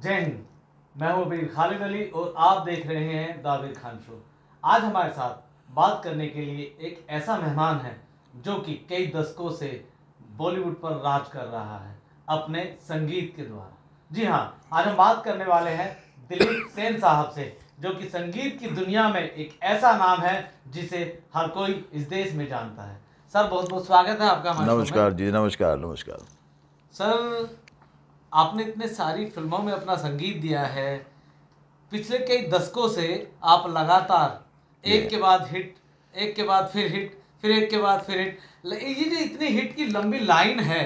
जय हिंद। मैं हूं अबीर खालिद अली और आप देख रहे हैं द आबिर खान शो। आज हमारे साथ बात करने के लिए एक ऐसा मेहमान है जो कि कई दशकों से बॉलीवुड पर राज कर रहा है अपने संगीत के द्वारा। जी हाँ, आज हम बात करने वाले हैं दिलीप सेन साहब से, जो कि संगीत की दुनिया में एक ऐसा नाम है जिसे हर कोई इस देश में जानता है। सर, बहुत बहुत स्वागत है आपका हमारे शो में। नमस्कार जी, नमस्कार नमस्कार। सर, आपने इतने सारी फिल्मों में अपना संगीत दिया है। पिछले कई दशकों से आप लगातार एक के बाद हिट, एक के बाद फिर हिट, फिर एक के बाद फिर हिट। ये जो इतनी हिट की लंबी लाइन है,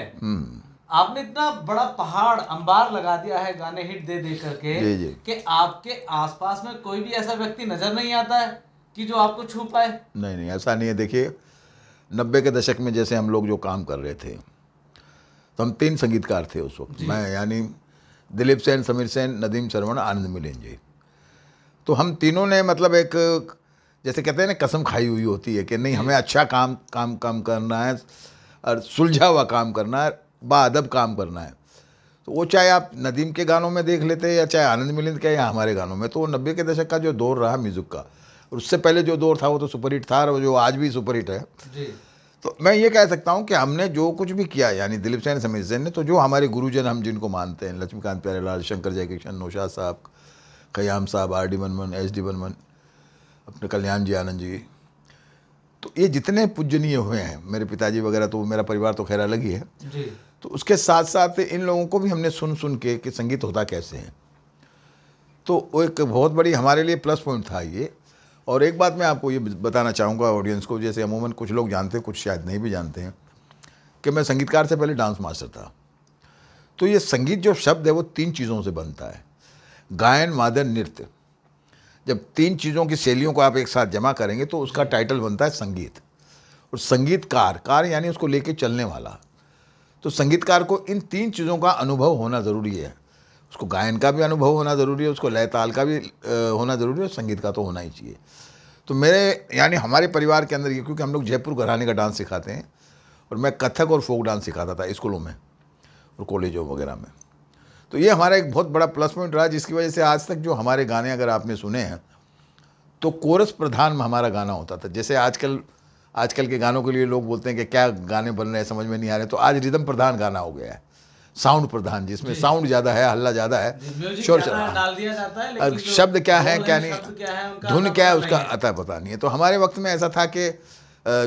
आपने इतना बड़ा पहाड़ अंबार लगा दिया है गाने हिट दे दे करके जी जी। कि आपके आसपास में कोई भी ऐसा व्यक्ति नजर नहीं आता है कि जो आपको छू पाए। नहीं नहीं, ऐसा नहीं है। देखिए, 90 के दशक में जैसे हम लोग जो काम कर रहे थे, तो हम 3 संगीतकार थे उस वक्त। मैं यानी दिलीप सेन, समीर सेन, नदीम श्रवण, आनंद मिलिंद जी। तो हम तीनों ने मतलब एक, जैसे कहते हैं ना, कसम खाई हुई होती है कि नहीं, हमें अच्छा काम काम काम करना है और सुलझा हुआ काम करना है, बाअदब काम करना है। तो वो चाहे आप नदीम के गानों में देख लेते या चाहे आनंद मिलिंद के या हमारे गानों में, तो वो 90 के दशक का जो दौर रहा म्यूज़िक का, और उससे पहले जो दौर था वो तो सुपरहिट था, और जो आज भी सुपरहिट है। जी। तो मैं ये कह सकता हूँ कि हमने जो कुछ भी किया, यानी दिलीप सेन, समीर सेन ने, तो जो हमारे गुरुजन हम जिनको मानते हैं, Laxmikant Pyarelal, Shankar Jaikishan, Naushad sahab, Khayyam sahab, R D Burman, S D Burman, अपने कल्याण जी, आनंद जी, तो ये जितने पूजनीय हुए हैं, मेरे पिताजी वगैरह, तो मेरा परिवार तो खैर अलग ही है जी। तो उसके साथ साथ इन लोगों को भी हमने सुन सुन के कि संगीत होता कैसे है, तो वो एक बहुत बड़ी हमारे लिए प्लस पॉइंट था ये। और एक बात मैं आपको ये बताना चाहूँगा ऑडियंस को, जैसे अमूमन कुछ लोग जानते हैं, कुछ शायद नहीं भी जानते हैं, कि मैं संगीतकार से पहले डांस मास्टर था। तो ये संगीत जो शब्द है वो 3 चीज़ों से बनता है: गायन, वादन, नृत्य। जब 3 चीज़ों की शैलियों को आप एक साथ जमा करेंगे तो उसका टाइटल बनता है संगीत। और संगीतकार, कार यानी उसको लेके चलने वाला। तो संगीतकार को इन 3 चीज़ों का अनुभव होना ज़रूरी है। उसको गायन का भी अनुभव होना ज़रूरी है, उसको लय ताल का भी होना ज़रूरी है, और संगीत का तो होना ही चाहिए। तो मेरे यानी हमारे परिवार के अंदर ये, क्योंकि हम लोग जयपुर घराने का डांस सिखाते हैं, और मैं कथक और फोक डांस सिखाता था स्कूलों में और कॉलेजों वगैरह में, तो ये हमारा एक बहुत बड़ा प्लस पॉइंट रहा, जिसकी वजह से आज तक जो हमारे गाने अगर आपने सुने हैं तो कोरस प्रधान में हमारा गाना होता था। जैसे आजकल के गानों के लिए लोग बोलते हैं कि क्या गाने बन रहे हैं, समझ में नहीं आ रहे, तो आज रिदम प्रधान गाना हो गया है, साउंड प्रधान, जिसमें साउंड ज़्यादा है, हल्ला ज़्यादा है, शोर डाल दिया जाता है, और लेकिन शब्द क्या है क्या नहीं, उनका धुन अता क्या है पता उसका नहीं है। अता पता नहीं है। तो हमारे वक्त में ऐसा था कि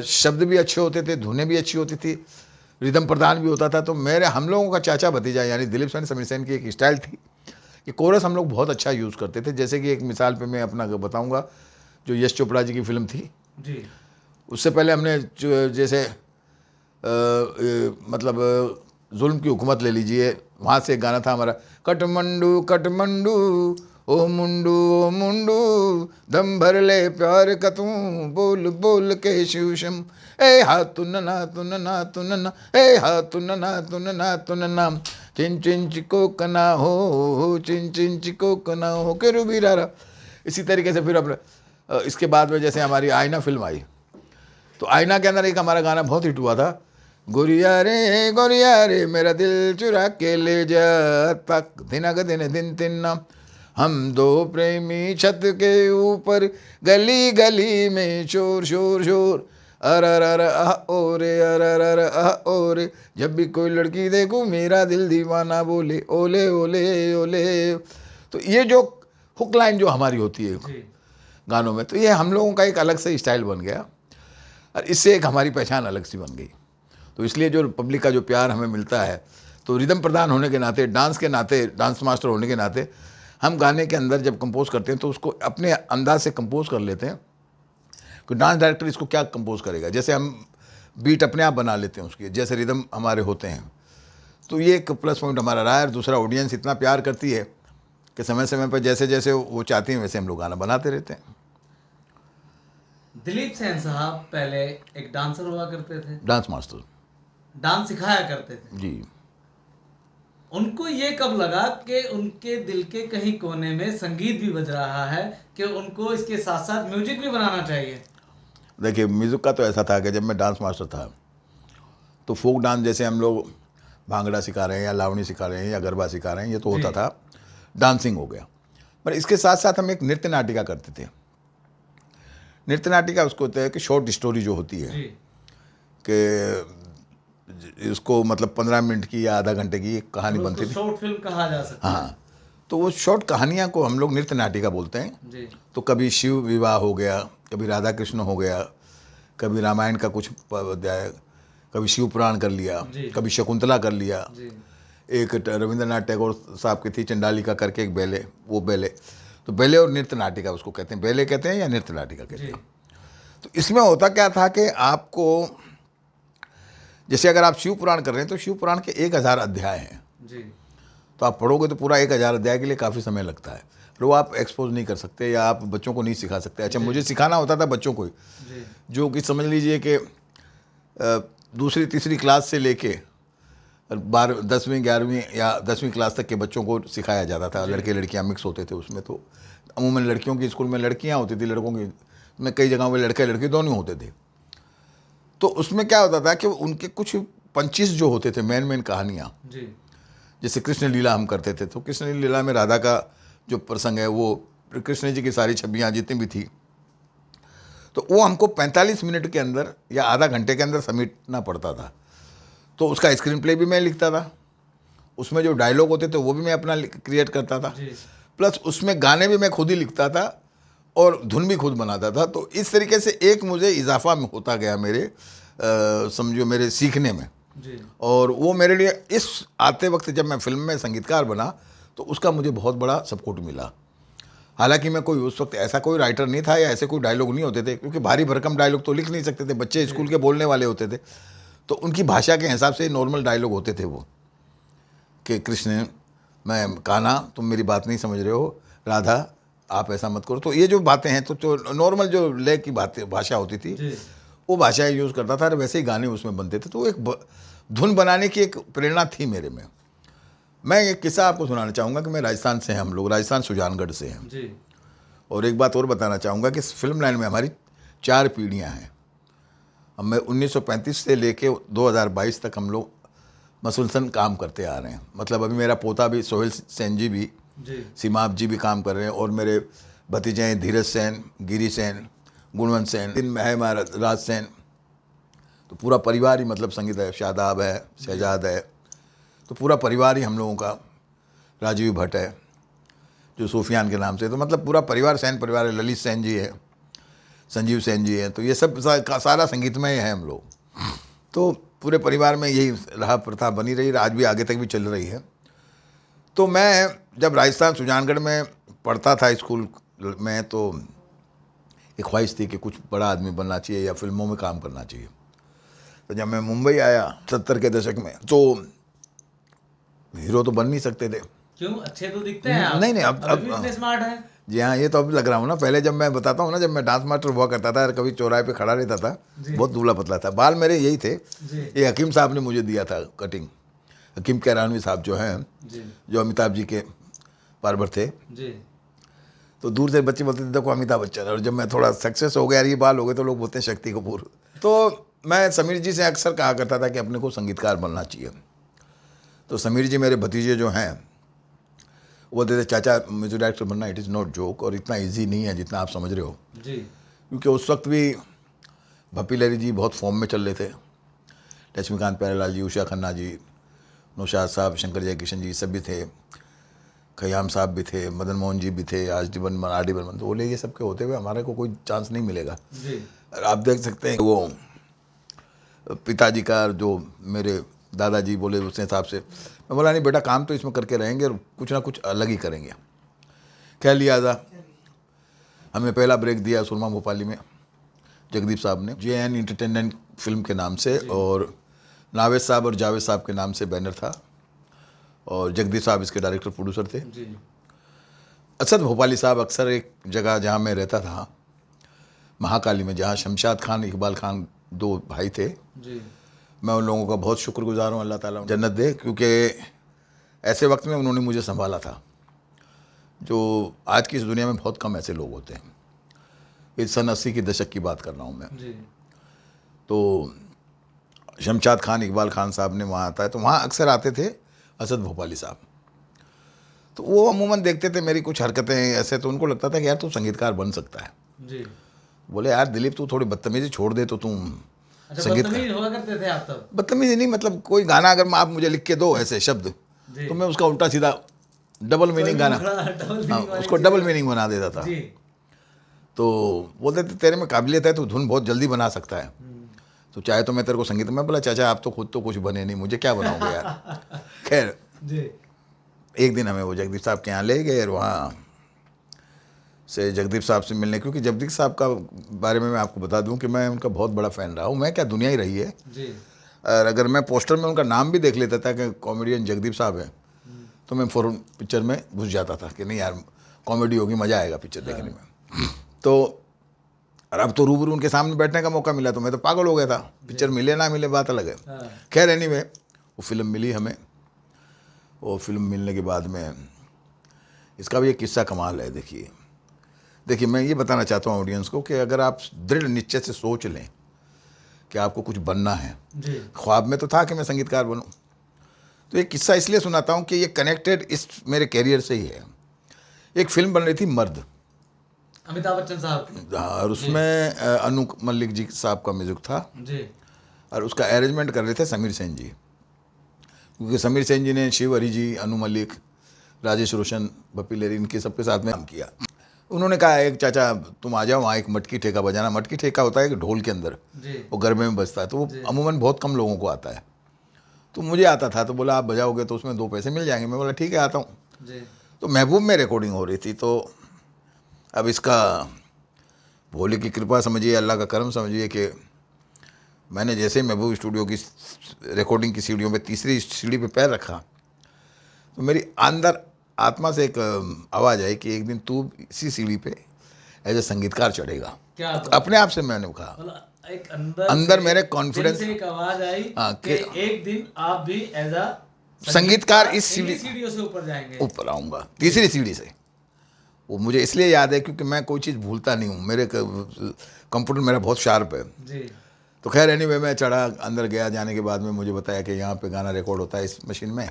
शब्द भी अच्छे होते थे, धुनें भी अच्छी होती थी, रिदम प्रधान भी होता था। तो हम लोगों का चाचा भतीजा यानी दिलीप सेन, समीर सेन की एक स्टाइल थी कि कोरस हम लोग बहुत अच्छा यूज़ करते थे। जैसे कि एक मिसाल पे मैं अपना बताऊंगा, जो यश चोपड़ा जी की फिल्म थी जी। उससे पहले हमने जैसे मतलब जुल्म की हुकूमत ले लीजिए, वहाँ से एक गाना था हमारा, कठमंडू कठमंडू ओ मुंडू दम भर ले प्यार का तू बोल बोल के शिवशम, ए हा तुन्ना तुन्ना तुन्ना, ए हा तुन्ना तुन्ना तुन्ना, चिन चिन चिको कना हो, चिन चिन चिको कना हो के रूबीरारा। इसी तरीके से फिर अपने इसके बाद में जैसे हमारी आईना फिल्म आई, तो आईना के अंदर एक हमारा गाना बहुत हिट हुआ था, गोरिया रे मेरा दिल चुरा के ले जा, तक दिनक दिन दिन तिन्ना, हम 2 प्रेमी छत के ऊपर, गली गली में शोर शोर शोर, अर आह ओरे, अर आह ओरे, जब भी कोई लड़की देखूं मेरा दिल दीवाना बोले, ओले ओले ओले। तो ये जो हुक लाइन जो हमारी होती है गानों में, तो ये हम लोगों का एक अलग से स्टाइल बन गया, और इससे एक हमारी पहचान अलग सी बन गई। तो इसलिए जो पब्लिक का जो प्यार हमें मिलता है, तो रिदम प्रधान होने के नाते, डांस के नाते, डांस मास्टर होने के नाते, हम गाने के अंदर जब कंपोज करते हैं तो उसको अपने अंदाज से कंपोज कर लेते हैं कि डांस डायरेक्टर इसको क्या कंपोज करेगा। जैसे हम बीट अपने आप बना लेते हैं उसकी, जैसे रिदम हमारे होते हैं। तो ये एक प्लस पॉइंट हमारा रहा है। और दूसरा, ऑडियंस इतना प्यार करती है कि समय समय पर जैसे जैसे वो चाहती हैं वैसे हम लोग गाना बनाते रहते हैं। दिलीप सेन साहब पहले एक डांसर हुआ करते थे, डांस मास्टर, डांस सिखाया करते थे जी। उनको ये कब लगा कि उनके दिल के कहीं कोने में संगीत भी बज रहा है कि उनको इसके साथ साथ म्यूजिक भी बनाना चाहिए? देखिए, म्यूज़िक का तो ऐसा था कि जब मैं डांस मास्टर था तो फोक डांस, जैसे हम लोग भांगड़ा सिखा रहे हैं या लावणी सिखा रहे हैं या गरबा सिखा रहे हैं, ये तो होता था। डांसिंग हो गया। पर इसके साथ साथ हम एक नृत्य नाटिका करते थे। नृत्य नाटिका उसको होता है कि शॉर्ट स्टोरी जो होती है जी कि इसको मतलब 15 मिनट की या आधा घंटे की एक कहानी और बनती उसको थी। शॉर्ट फिल्म कहा जा सकता है। हाँ, तो वो शॉर्ट कहानियाँ को हम लोग नृत्य नाटिका बोलते हैं। जी तो कभी शिव विवाह हो गया, कभी राधा कृष्ण हो गया, कभी रामायण का कुछ अध्याय, कभी शिव पुराण कर लिया, जी कभी शकुंतला कर लिया। जी एक रविंद्रनाथ टैगोर साहब की थी चंडालिका करके एक बैले, वो बैले। तो बैले और नृत्य नाटिका उसको कहते हैं, बैले कहते हैं या नृत्य नाटिका कहते जी हैं। तो इसमें होता क्या था कि आपको, जैसे अगर आप शिव पुराण कर रहे हैं तो शिव पुराण के 1000 अध्याय हैं। जी तो आप पढ़ोगे तो पूरा 1000 अध्याय के लिए काफ़ी समय लगता है। फिर वो आप एक्सपोज नहीं कर सकते या आप बच्चों को नहीं सिखा सकते। अच्छा, जी। मुझे सिखाना होता था बच्चों को ही, जी जो कि समझ लीजिए कि दूसरी तीसरी क्लास से लेके 12 10वीं 11वीं या 10वीं क्लास तक के बच्चों को सिखाया जाता था। जी। लड़के लड़कियां मिक्स होते थे उसमें। तो अमूमन लड़कियों की स्कूल में लड़कियां होती थी, लड़कों की में कई जगहों पे लड़के लड़की दोनों होते थे। तो उसमें क्या होता था कि उनके कुछ पंचीस जो होते थे मेन मेन कहानियाँ, जी जैसे कृष्ण लीला हम करते थे तो कृष्ण लीला में राधा का जो प्रसंग है वो कृष्ण जी की सारी छवियाँ जितनी भी थी तो वो हमको 45 मिनट के अंदर या आधा घंटे के अंदर समेटना पड़ता था। तो उसका स्क्रीन प्ले भी मैं लिखता था, उसमें जो डायलॉग होते थे वो भी मैं अपना क्रिएट करता था, जी प्लस उसमें गाने भी मैं खुद ही लिखता था और धुन भी खुद बनाता था। तो इस तरीके से एक मुझे इजाफा होता गया मेरे समझो मेरे सीखने में। जी और वो मेरे लिए इस आते वक्त जब मैं फिल्म में संगीतकार बना तो उसका मुझे बहुत बड़ा सपोर्ट मिला। हालांकि मैं कोई उस वक्त ऐसा कोई राइटर नहीं था या ऐसे कोई डायलॉग नहीं होते थे, क्योंकि भारी भरकम डायलॉग तो लिख नहीं सकते थे, बच्चे स्कूल के बोलने वाले होते थे। तो उनकी भाषा के हिसाब से नॉर्मल डायलॉग होते थे वो, कि कृष्ण मैं कान्हा तुम मेरी बात नहीं समझ रहे हो, राधा आप ऐसा मत करो। तो ये जो बातें हैं तो नॉर्मल जो लय की बातें भाषा होती थी जी वो भाषा यूज़ करता था और वैसे ही गाने उसमें बनते थे। तो एक धुन बनाने की एक प्रेरणा थी मेरे में। मैं एक किस्सा आपको सुनाना चाहूँगा कि मैं राजस्थान से हैं, हम लोग राजस्थान सुजानगढ़ से हैं। जी और एक बात और बताना चाहूँगा कि इस फिल्म लाइन में हमारी 4 पीढ़ियाँ हैं। अब मैं 1935 से लेके 2022 तक हम लोग मसलसल काम करते आ रहे हैं। मतलब अभी मेरा पोता भी सोहेल सेन जी भी, जी सीमाप जी भी काम कर रहे हैं और मेरे भतीजे हैं धीरज सेन, गिरी सेन, गुणवंत सेन, दिन है हमारा राज सेन। तो पूरा परिवार ही मतलब संगीत है, शादाब है, शहजाद है, तो पूरा परिवार ही हम लोगों का, राजीव भट्ट है जो सूफियान के नाम से, तो मतलब पूरा परिवार सेन परिवार है। ललित सेन जी है, संजीव सेन जी हैं, तो ये सब सारा संगीतमय है हम लोग। तो पूरे परिवार में यही रहा, प्रथा बनी रही, आज भी आगे तक भी चल रही है। तो मैं जब राजस्थान सुजानगढ़ में पढ़ता था स्कूल में तो एक ख्वाहिश थी कि कुछ बड़ा आदमी बनना चाहिए या फिल्मों में काम करना चाहिए। तो जब मैं मुंबई आया 70 के दशक में तो हीरो तो बन नहीं सकते थे। क्यों? अच्छे तो दिखते हैं आप, नहीं नहीं, अभी भी इतने स्मार्ट हैं। जी हाँ, ये तो अब लग रहा हूँ ना। पहले जब मैं बताता हूँ ना, जब मैं डांस मास्टर हुआ करता था, कभी चौराहे पे खड़ा रहता था, जी बहुत दुबला पतला था, बाल मेरे यही थे। जी ये हकीम साहब ने मुझे दिया था कटिंग, हकीम कैरानवी साहब जो हैं, जी जो अमिताभ जी के बार्बर थे। जी तो दूर से बच्चे बोलते थे देखो अमिताभ बच्चन। और जब मैं थोड़ा सक्सेस हो गया, ये बाल हो गए, तो लोग बोलते हैं शक्ति कपूर। तो मैं समीर जी से अक्सर कहा करता था कि अपने को संगीतकार बनना चाहिए। तो समीर जी मेरे भतीजे जो हैं वो बोलते थे चाचा म्यूजिक डायरेक्टर बनना इट इज़ नॉट जोक, और इतना ईजी नहीं है जितना आप समझ रहे हो। जी क्योंकि उस वक्त भी भप्पी लहरी जी बहुत फॉर्म में चल रहे थे, लक्ष्मीकांत प्यारेलाल जी, उषा खन्ना जी, नौशाद साहब, शंकर जयकिशन जी सब भी थे, खयाम साहब भी थे, मदन मोहन जी भी थे, आर डी बर्मन। तो बोले ये सब के होते हुए हमारे को कोई चांस नहीं मिलेगा। जी और आप देख सकते हैं वो पिताजी का जो मेरे दादाजी बोले उस हिसाब से मैं बोला नहीं बेटा, काम तो इसमें करके रहेंगे और कुछ ना कुछ अलग ही करेंगे। कह लिया था। हमें पहला ब्रेक दिया सुरमा भोपाली में जगदीप साहब ने, JN इंटरटेनमेंट फिल्म के नाम से, और नावेद साहब और जावेद साहब के नाम से बैनर था, और जगदीप साहब इसके डायरेक्टर प्रोड्यूसर थे। जी असद भोपाली साहब अक्सर एक जगह जहाँ मैं रहता था महाकाली में, जहाँ शमशाद खान इकबाल खान 2 भाई थे, जी मैं उन लोगों का बहुत शुक्रगुजार हूँ, अल्लाह ताला जन्नत दे, क्योंकि ऐसे वक्त में उन्होंने मुझे संभाला था, जो आज की इस दुनिया में बहुत कम ऐसे लोग होते हैं। इस सन 80 की दशक की बात कर रहा हूँ मैं। जी तो शमशाद खान इकबाल खान साहब ने वहाँ आता है, तो वहाँ अक्सर आते थे असद भोपाली साहब। तो वो अमूमन देखते थे मेरी कुछ हरकतें ऐसे, तो उनको लगता था कि यार तू संगीतकार बन सकता है। जी। बोले यार दिलीप तू थोड़ी बदतमीजी छोड़ दे तो तुम अच्छा, संगीत बदतमीज हुआ करते थे आप तब? बदतमीजी नहीं, मतलब कोई गाना अगर आप मुझे लिख के दो ऐसे शब्द, जी। तो मैं उसका उल्टा सीधा डबल कोई मीनिंग भी गाना, डबल हाँ, मीनिंग वाली उसको चीज़ डबल है। मीनिंग बना देता था। जी। तो बोलते थे तेरे में काबिलियत है, तू धुन बहुत जल्दी बना सकता है, तो चाहे तो मैं तेरे को संगीत में। बोला चाचा आप तो खुद तो कुछ बने नहीं, मुझे क्या बनाओगे यार। खैर जी। एक दिन हमें वो जगदीप साहब के यहाँ ले गए, और वहाँ से जगदीप साहब से मिलने, क्योंकि जगदीप साहब का बारे में मैं आपको बता दूं कि मैं उनका बहुत बड़ा फ़ैन रहा हूँ। मैं क्या, दुनिया ही रही है। जी। और अगर मैं पोस्टर में उनका नाम भी देख लेता था कि कॉमेडियन जगदीप साहब हैं, तो मैं फ़ौरन पिक्चर में घुस जाता था कि नहीं यार कॉमेडी होगी, मज़ा आएगा पिक्चर देखने में। तो और अब तो रूबरू उनके सामने बैठने का मौका मिला तो मैं तो पागल हो गया था। पिक्चर मिले ना मिले बात अलग है। हाँ। खैर एनीवे वो फिल्म मिली हमें। वो फिल्म मिलने के बाद में इसका भी एक किस्सा कमाल है। देखिए मैं ये बताना चाहता हूँ ऑडियंस को कि अगर आप दृढ़ निश्चय से सोच लें कि आपको कुछ बनना है, जी। ख्वाब में तो था कि मैं संगीतकार बनूं, तो एक किस्सा इसलिए सुनाता हूँ कि ये कनेक्टेड इस मेरे कैरियर से ही है। एक फिल्म बन रही थी मर्द, अमिताभ बच्चन साहब की। और उसमें अनु मलिक जी साहब का म्यूजिक था, जी। और उसका अरेंजमेंट कर रहे थे समीर सेन जी, क्योंकि समीर सेन जी ने शिव हरी जी, अनु मलिक, राजेश रोशन, बप्पी लेरी, इनके सबके साथ में काम किया। उन्होंने कहा एक चाचा तुम आ जाओ वहाँ एक मटकी ठेका बजाना। मटकी ठेका होता है कि ढोल के अंदर जी। वो गरबे में बजता है, तो वो जी। अमूमन बहुत कम लोगों को आता है। तो मुझे आता था, तो बोला आप बजाओगे तो उसमें 2 पैसे मिल जाएंगे। मैं बोला ठीक है आता हूँ। जी। तो महबूब में रिकॉर्डिंग हो रही थी। तो अब इसका भोले की कृपा समझिए, अल्लाह का करम समझिए कि मैंने जैसे ही महबूब स्टूडियो की रिकॉर्डिंग की सीढ़ियों पे तीसरी सीढ़ी पे पैर रखा, तो मेरी अंदर आत्मा से एक आवाज़ आई कि एक दिन तू इसी सीढ़ी पे एज ए संगीतकार चढ़ेगा। क्या बात अपने है। आप से मैंने कहा, मतलब एक अंदर अंदर से, मेरे दिल कॉन्फिडेंस, से एक आवाज आई हाँ, कि एक दिन आप भी एज अ संगीतकार इस इन्हीं सीढ़ी सीढ़ियों से ऊपर जाएंगे। ऊपर आऊँगा तीसरी सीढ़ी से। वो मुझे इसलिए याद है क्योंकि मैं कोई चीज़ भूलता नहीं हूँ, मेरे कंप्यूटर मेरा बहुत शार्प है। जी। तो खैर एनीवे मैं चढ़ा, अंदर गया, जाने के बाद में मुझे बताया कि यहाँ पे गाना रिकॉर्ड होता है इस मशीन में।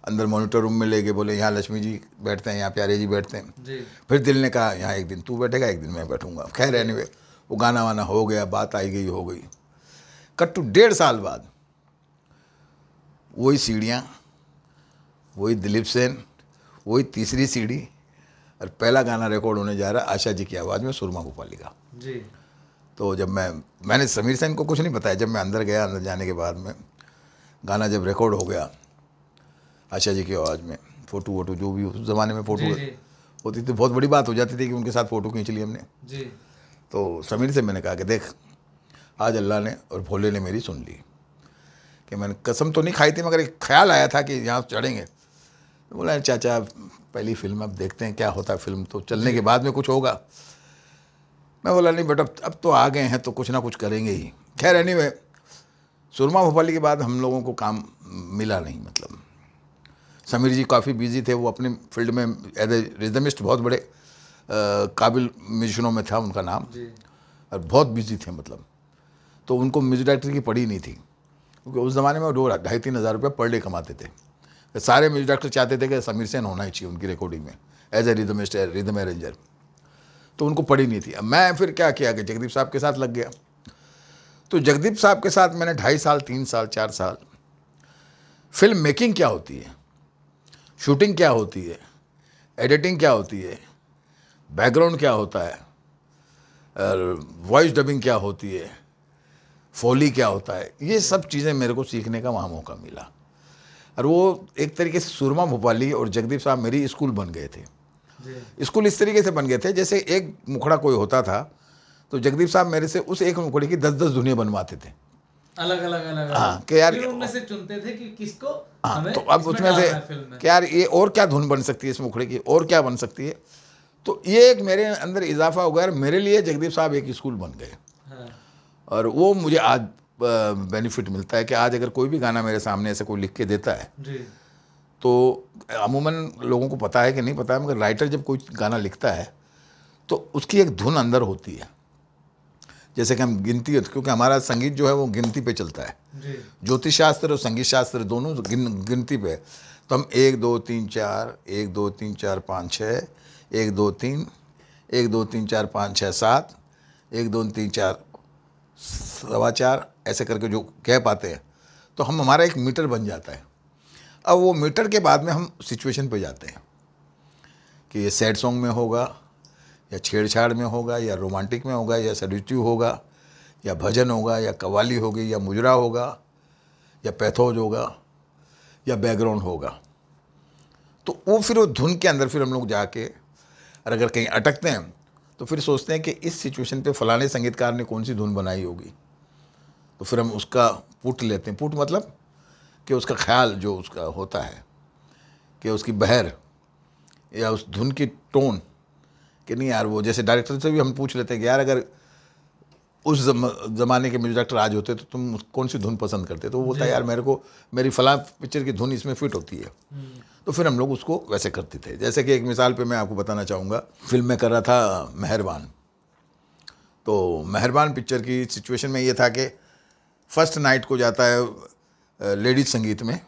अंदर मॉनिटर रूम में ले गए, बोले यहाँ लक्ष्मी जी बैठते हैं, यहाँ प्यारे जी बैठते हैं। जी। फिर दिल ने कहा यहाँ एक दिन तू बैठेगा, एक दिन मैं बैठूंगा। खैर एनीवे वो गाना वाना हो गया, बात आई गई हो गई। कट टू 1.5 साल बाद वही सीढ़ियाँ, वही दिलीप सेन, वही तीसरी सीढ़ी, और पहला गाना रिकॉर्ड होने जा रहा है आशा जी की आवाज़ में, सुरमा भोपाली का। जी। तो जब मैंने समीर सेन को कुछ नहीं बताया। जब मैं अंदर गया, अंदर जाने के बाद में गाना जब रिकॉर्ड हो गया आशा जी की आवाज़ में, फ़ोटो वोटो जो भी उस ज़माने में फ़ोटो जी। जी। होती थी, बहुत बड़ी बात हो जाती थी कि उनके साथ फ़ोटो खींच ली हमने। जी। तो समीर से मैंने कहा कि देख आज अल्लाह ने और भोले ने मेरी सुन ली, कि मैंने कसम तो नहीं खाई थी मगर एक ख्याल आया था कि यहाँ चढ़ेंगे। तो बोला चाचा पहली फिल्म, अब देखते हैं क्या होता है, फिल्म तो चलने के बाद में कुछ होगा। मैं बोला नहीं बेटा अब तो आ गए हैं तो कुछ ना कुछ करेंगे ही। खैर एनीवे सुरमा भोपाली के बाद हम लोगों को काम मिला नहीं। मतलब समीर जी काफ़ी बिजी थे, वो अपने फील्ड में एज ए रिदमिस्ट बहुत बड़े काबिल म्यूजिशनों में था उनका नाम, जी। और बहुत बिजी थे मतलब। तो उनको म्यूजिक डायरेक्टर की पड़ी नहीं थी, क्योंकि उस ज़माने में वो 2-2.5-3 हज़ार रुपये पर डे कमाते थे। तो सारे म्यूजिक डायरेक्टर चाहते थे कि समीर सेन होना ही चाहिए उनकी रिकॉर्डिंग में एज ए रिदमिस्ट, रिदम अरेंजर। तो उनको पड़ी नहीं थी। अब मैं फिर क्या किया कि जगदीप साहब के साथ लग गया। तो जगदीप साहब के साथ मैंने 2.5 साल, 3 साल, 4 साल फिल्म मेकिंग क्या होती है, शूटिंग क्या होती है, एडिटिंग क्या होती है, बैकग्राउंड क्या होता है, और वॉइस डबिंग क्या होती है, फोली क्या होता है, ये सब चीज़ें मेरे को सीखने का वहाँ मौका मिला। और वो एक तरीके से सुरमा भोपाली और जगदीप साहब मेरी स्कूल बन गए थे। जी। स्कूल इस तरीके से बन गए थे जैसे एक मुखड़ा कोई होता था तो जगदीप साहब मेरे से उस एक मुखड़े की 10-10 धुनें बनवाते थे। अलग अलग अलग हाँ अलग। कि यार, फिर उनमें से चुनते थे कि किसको हाँ हमें तो अब इसमें उसमें से डालना है फिल्म में। कि यार ये और क्या धुन बन सकती है इस मुखड़े की, और क्या बन सकती है। तो ये एक मेरे अंदर इजाफा हो गया और मेरे लिए जगदीप साहब एक स्कूल बन गए। हाँ। और वो मुझे आज बेनिफिट मिलता है कि आज अगर कोई भी गाना मेरे सामने ऐसे कोई लिख के देता है, जी। तो अमूमन लोगों को पता है कि नहीं पता है, मगर राइटर जब कोई गाना लिखता है तो उसकी एक धुन अंदर होती है। जैसे कि हम गिनती, क्योंकि हमारा संगीत जो है वो गिनती पे चलता है, जी। ज्योतिष शास्त्र और संगीत शास्त्र दोनों गिनती पे है। तो हम 1 2 3 4 1 2 3 4 5 6 1 2 3 1 2 3 4 5 6 7 1 2 3 4 सवा 4 ऐसे करके जो कह पाते हैं, तो हम हमारा एक मीटर बन जाता है। अब वो मीटर के बाद में हम सिचुएशन पे जाते हैं कि ये सैड सॉन्ग में होगा या छेड़छाड़ में होगा या रोमांटिक में होगा या सेड्यूटिव होगा या भजन होगा या कव्वाली होगी या मुजरा होगा या पैथोज होगा या बैकग्राउंड होगा। तो वो फिर वो धुन के अंदर फिर हम लोग जाके और अगर कहीं अटकते हैं तो फिर सोचते हैं कि इस सिचुएशन पे फलाने संगीतकार ने कौन सी धुन बनाई होगी, तो फिर हम उसका पुट लेते हैं। पुट मतलब कि उसका ख्याल जो उसका होता है कि उसकी बहर या उस धुन की टोन, कि नहीं यार वो जैसे डायरेक्टर से भी हम पूछ लेते हैं कि यार अगर उस ज़माने के म्यूजिक डायरेक्टर आज होते तो तुम कौन सी धुन पसंद करते, तो वो बोलता है यार मेरे को मेरी फलां पिक्चर की धुन इसमें फिट होती है। तो फिर हम लोग उसको वैसे करते थे। जैसे कि एक मिसाल पे मैं आपको बताना चाहूँगा, फिल्म में कर रहा था मेहरबान। तो मेहरबान पिक्चर की सिचुएशन में ये था कि फर्स्ट नाइट को जाता है लेडीज संगीत में,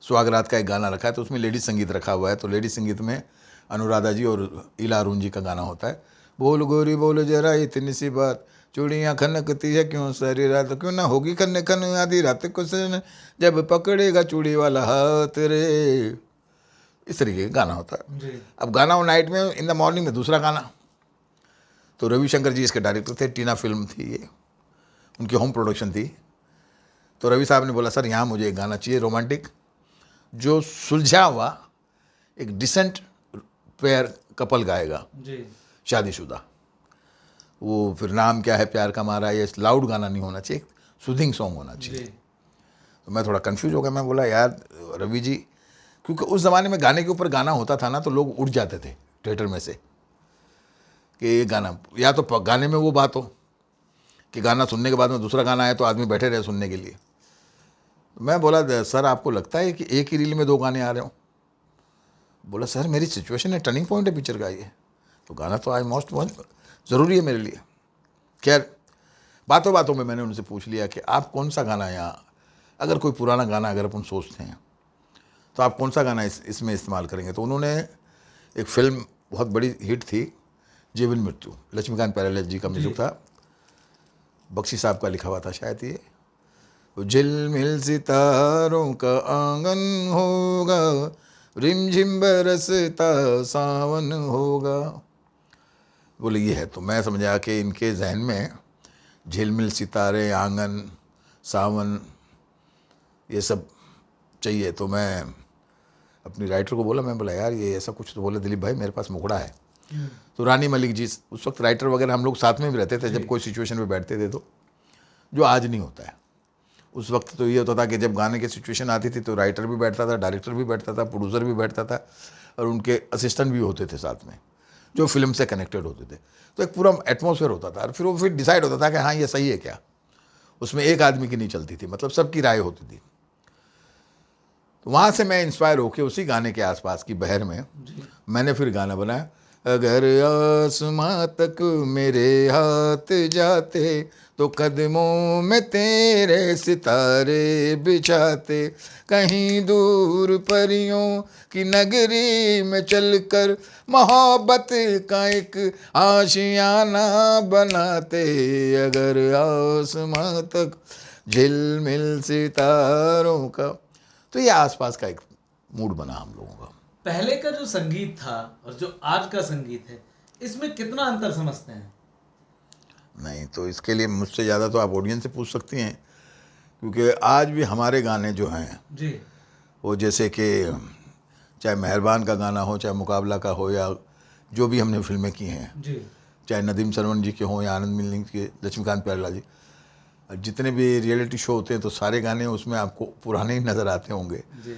सुहागरात का एक गाना रखा है तो उसमें लेडीज संगीत रखा हुआ है। तो लेडीज संगीत में अनुराधा जी और इला अरुण जी का गाना होता है, बोल गोरी बोल जरा इतनी सी बात, चूड़ियाँ खनकती है क्यों सारी रात, क्यों ना होगी खन खन आधी रात को सन, जब पकड़ेगा चूड़ी वाला हाथ रे। इस तरीके का गाना होता है। अब गाना हो नाइट में, इन द मॉर्निंग में दूसरा गाना। तो रविशंकर जी इसके डायरेक्टर थे, टीना फिल्म थी ये, उनकी होम प्रोडक्शन थी। तो रवि साहब ने बोला सर यहाँ मुझे एक गाना चाहिए रोमांटिक, जो सुलझा हुआ एक डिसेंट पेयर कपल गाएगा शादीशुदा। वो फिर नाम क्या है प्यार का मारा, ये लाउड गाना नहीं होना चाहिए, सूदिंग सॉन्ग होना चाहिए। तो मैं थोड़ा कंफ्यूज हो गया, मैं बोला यार रवि जी, क्योंकि उस ज़माने में गाने के ऊपर गाना होता था ना तो लोग उठ जाते थे थिएटर में से कि ये गाना, या तो गाने में वो बात हो कि गाना सुनने के बाद में दूसरा गाना आए तो आदमी बैठे रहे सुनने के लिए। मैं बोला सर आपको लगता है कि एक ही रील में 2 गाने आ रहे हों? बोला सर मेरी सिचुएशन है, टर्निंग पॉइंट है पिक्चर का ये, तो गाना तो आई मोस्ट बहुत ज़रूरी है मेरे लिए। खैर बातों बातों में मैंने उनसे पूछ लिया कि आप कौन सा गाना, यहाँ अगर कोई पुराना गाना अगर अपन सोचते हैं तो आप कौन सा गाना इसमें इस्तेमाल करेंगे। तो उन्होंने एक फिल्म बहुत बड़ी हिट थी जीवन मृत्यु, लक्ष्मीकांत प्यारेलाल जी का म्यूजिक था, बख्शी साहब का लिखा हुआ था शायद ये, झिलमिल सितारों का आंगन होगा, रिमझिम बरसता सावन होगा। बोले ये है, तो मैं समझा कि इनके जहन में झिलमिल सितारे, आंगन, सावन, ये सब चाहिए। तो मैं अपनी राइटर को बोला, मैं बोला यार ये ऐसा कुछ, तो बोले दिलीप भाई मेरे पास मुखड़ा है। तो रानी मलिक जी उस वक्त राइटर वगैरह हम लोग साथ में भी रहते थे जब कोई सिचुएशन पे बैठते थे, तो जो आज नहीं होता है। उस वक्त तो ये होता था कि जब गाने की सिचुएशन आती थी तो राइटर भी बैठता था, डायरेक्टर भी बैठता था, प्रोड्यूसर भी बैठता था और उनके असिस्टेंट भी होते थे साथ में जो फिल्म से कनेक्टेड होते थे। तो एक पूरा एटमॉस्फेयर होता था और फिर वो फिर डिसाइड होता था कि हाँ ये सही है क्या। उसमें एक आदमी की नहीं चलती थी, मतलब सबकी राय होती थी। तो वहाँ से मैं इंस्पायर होकर उसी गाने के आसपास की बहर में मैंने फिर गाना बनाया, अगर आसमां तक मेरे हाथ जाते तो कदमों में तेरे सितारे बिछाते, कहीं दूर परियों की नगरी में चलकर मोहब्बत का एक आशियाना बनाते, अगर आसमां तक झिलमिल सितारों का। तो ये आसपास का एक मूड बना हम लोगों का। पहले का जो संगीत था और जो आज का संगीत है, इसमें कितना अंतर समझते हैं? नहीं, तो इसके लिए मुझसे ज़्यादा तो आप ऑडियंस से पूछ सकती हैं, क्योंकि आज भी हमारे गाने जो हैं जी, वो जैसे कि चाहे मेहरबान का गाना हो, चाहे मुकाबला का हो, या जो भी हमने फिल्में की हैं, जी, चाहे नदीम सरवन जी के हों या आनंद मिलिंग के, लक्ष्मीकांत प्यारेलाल जी, जितने भी रियलिटी शो होते हैं तो सारे गाने उसमें आपको पुराने ही नज़र आते होंगे। जी,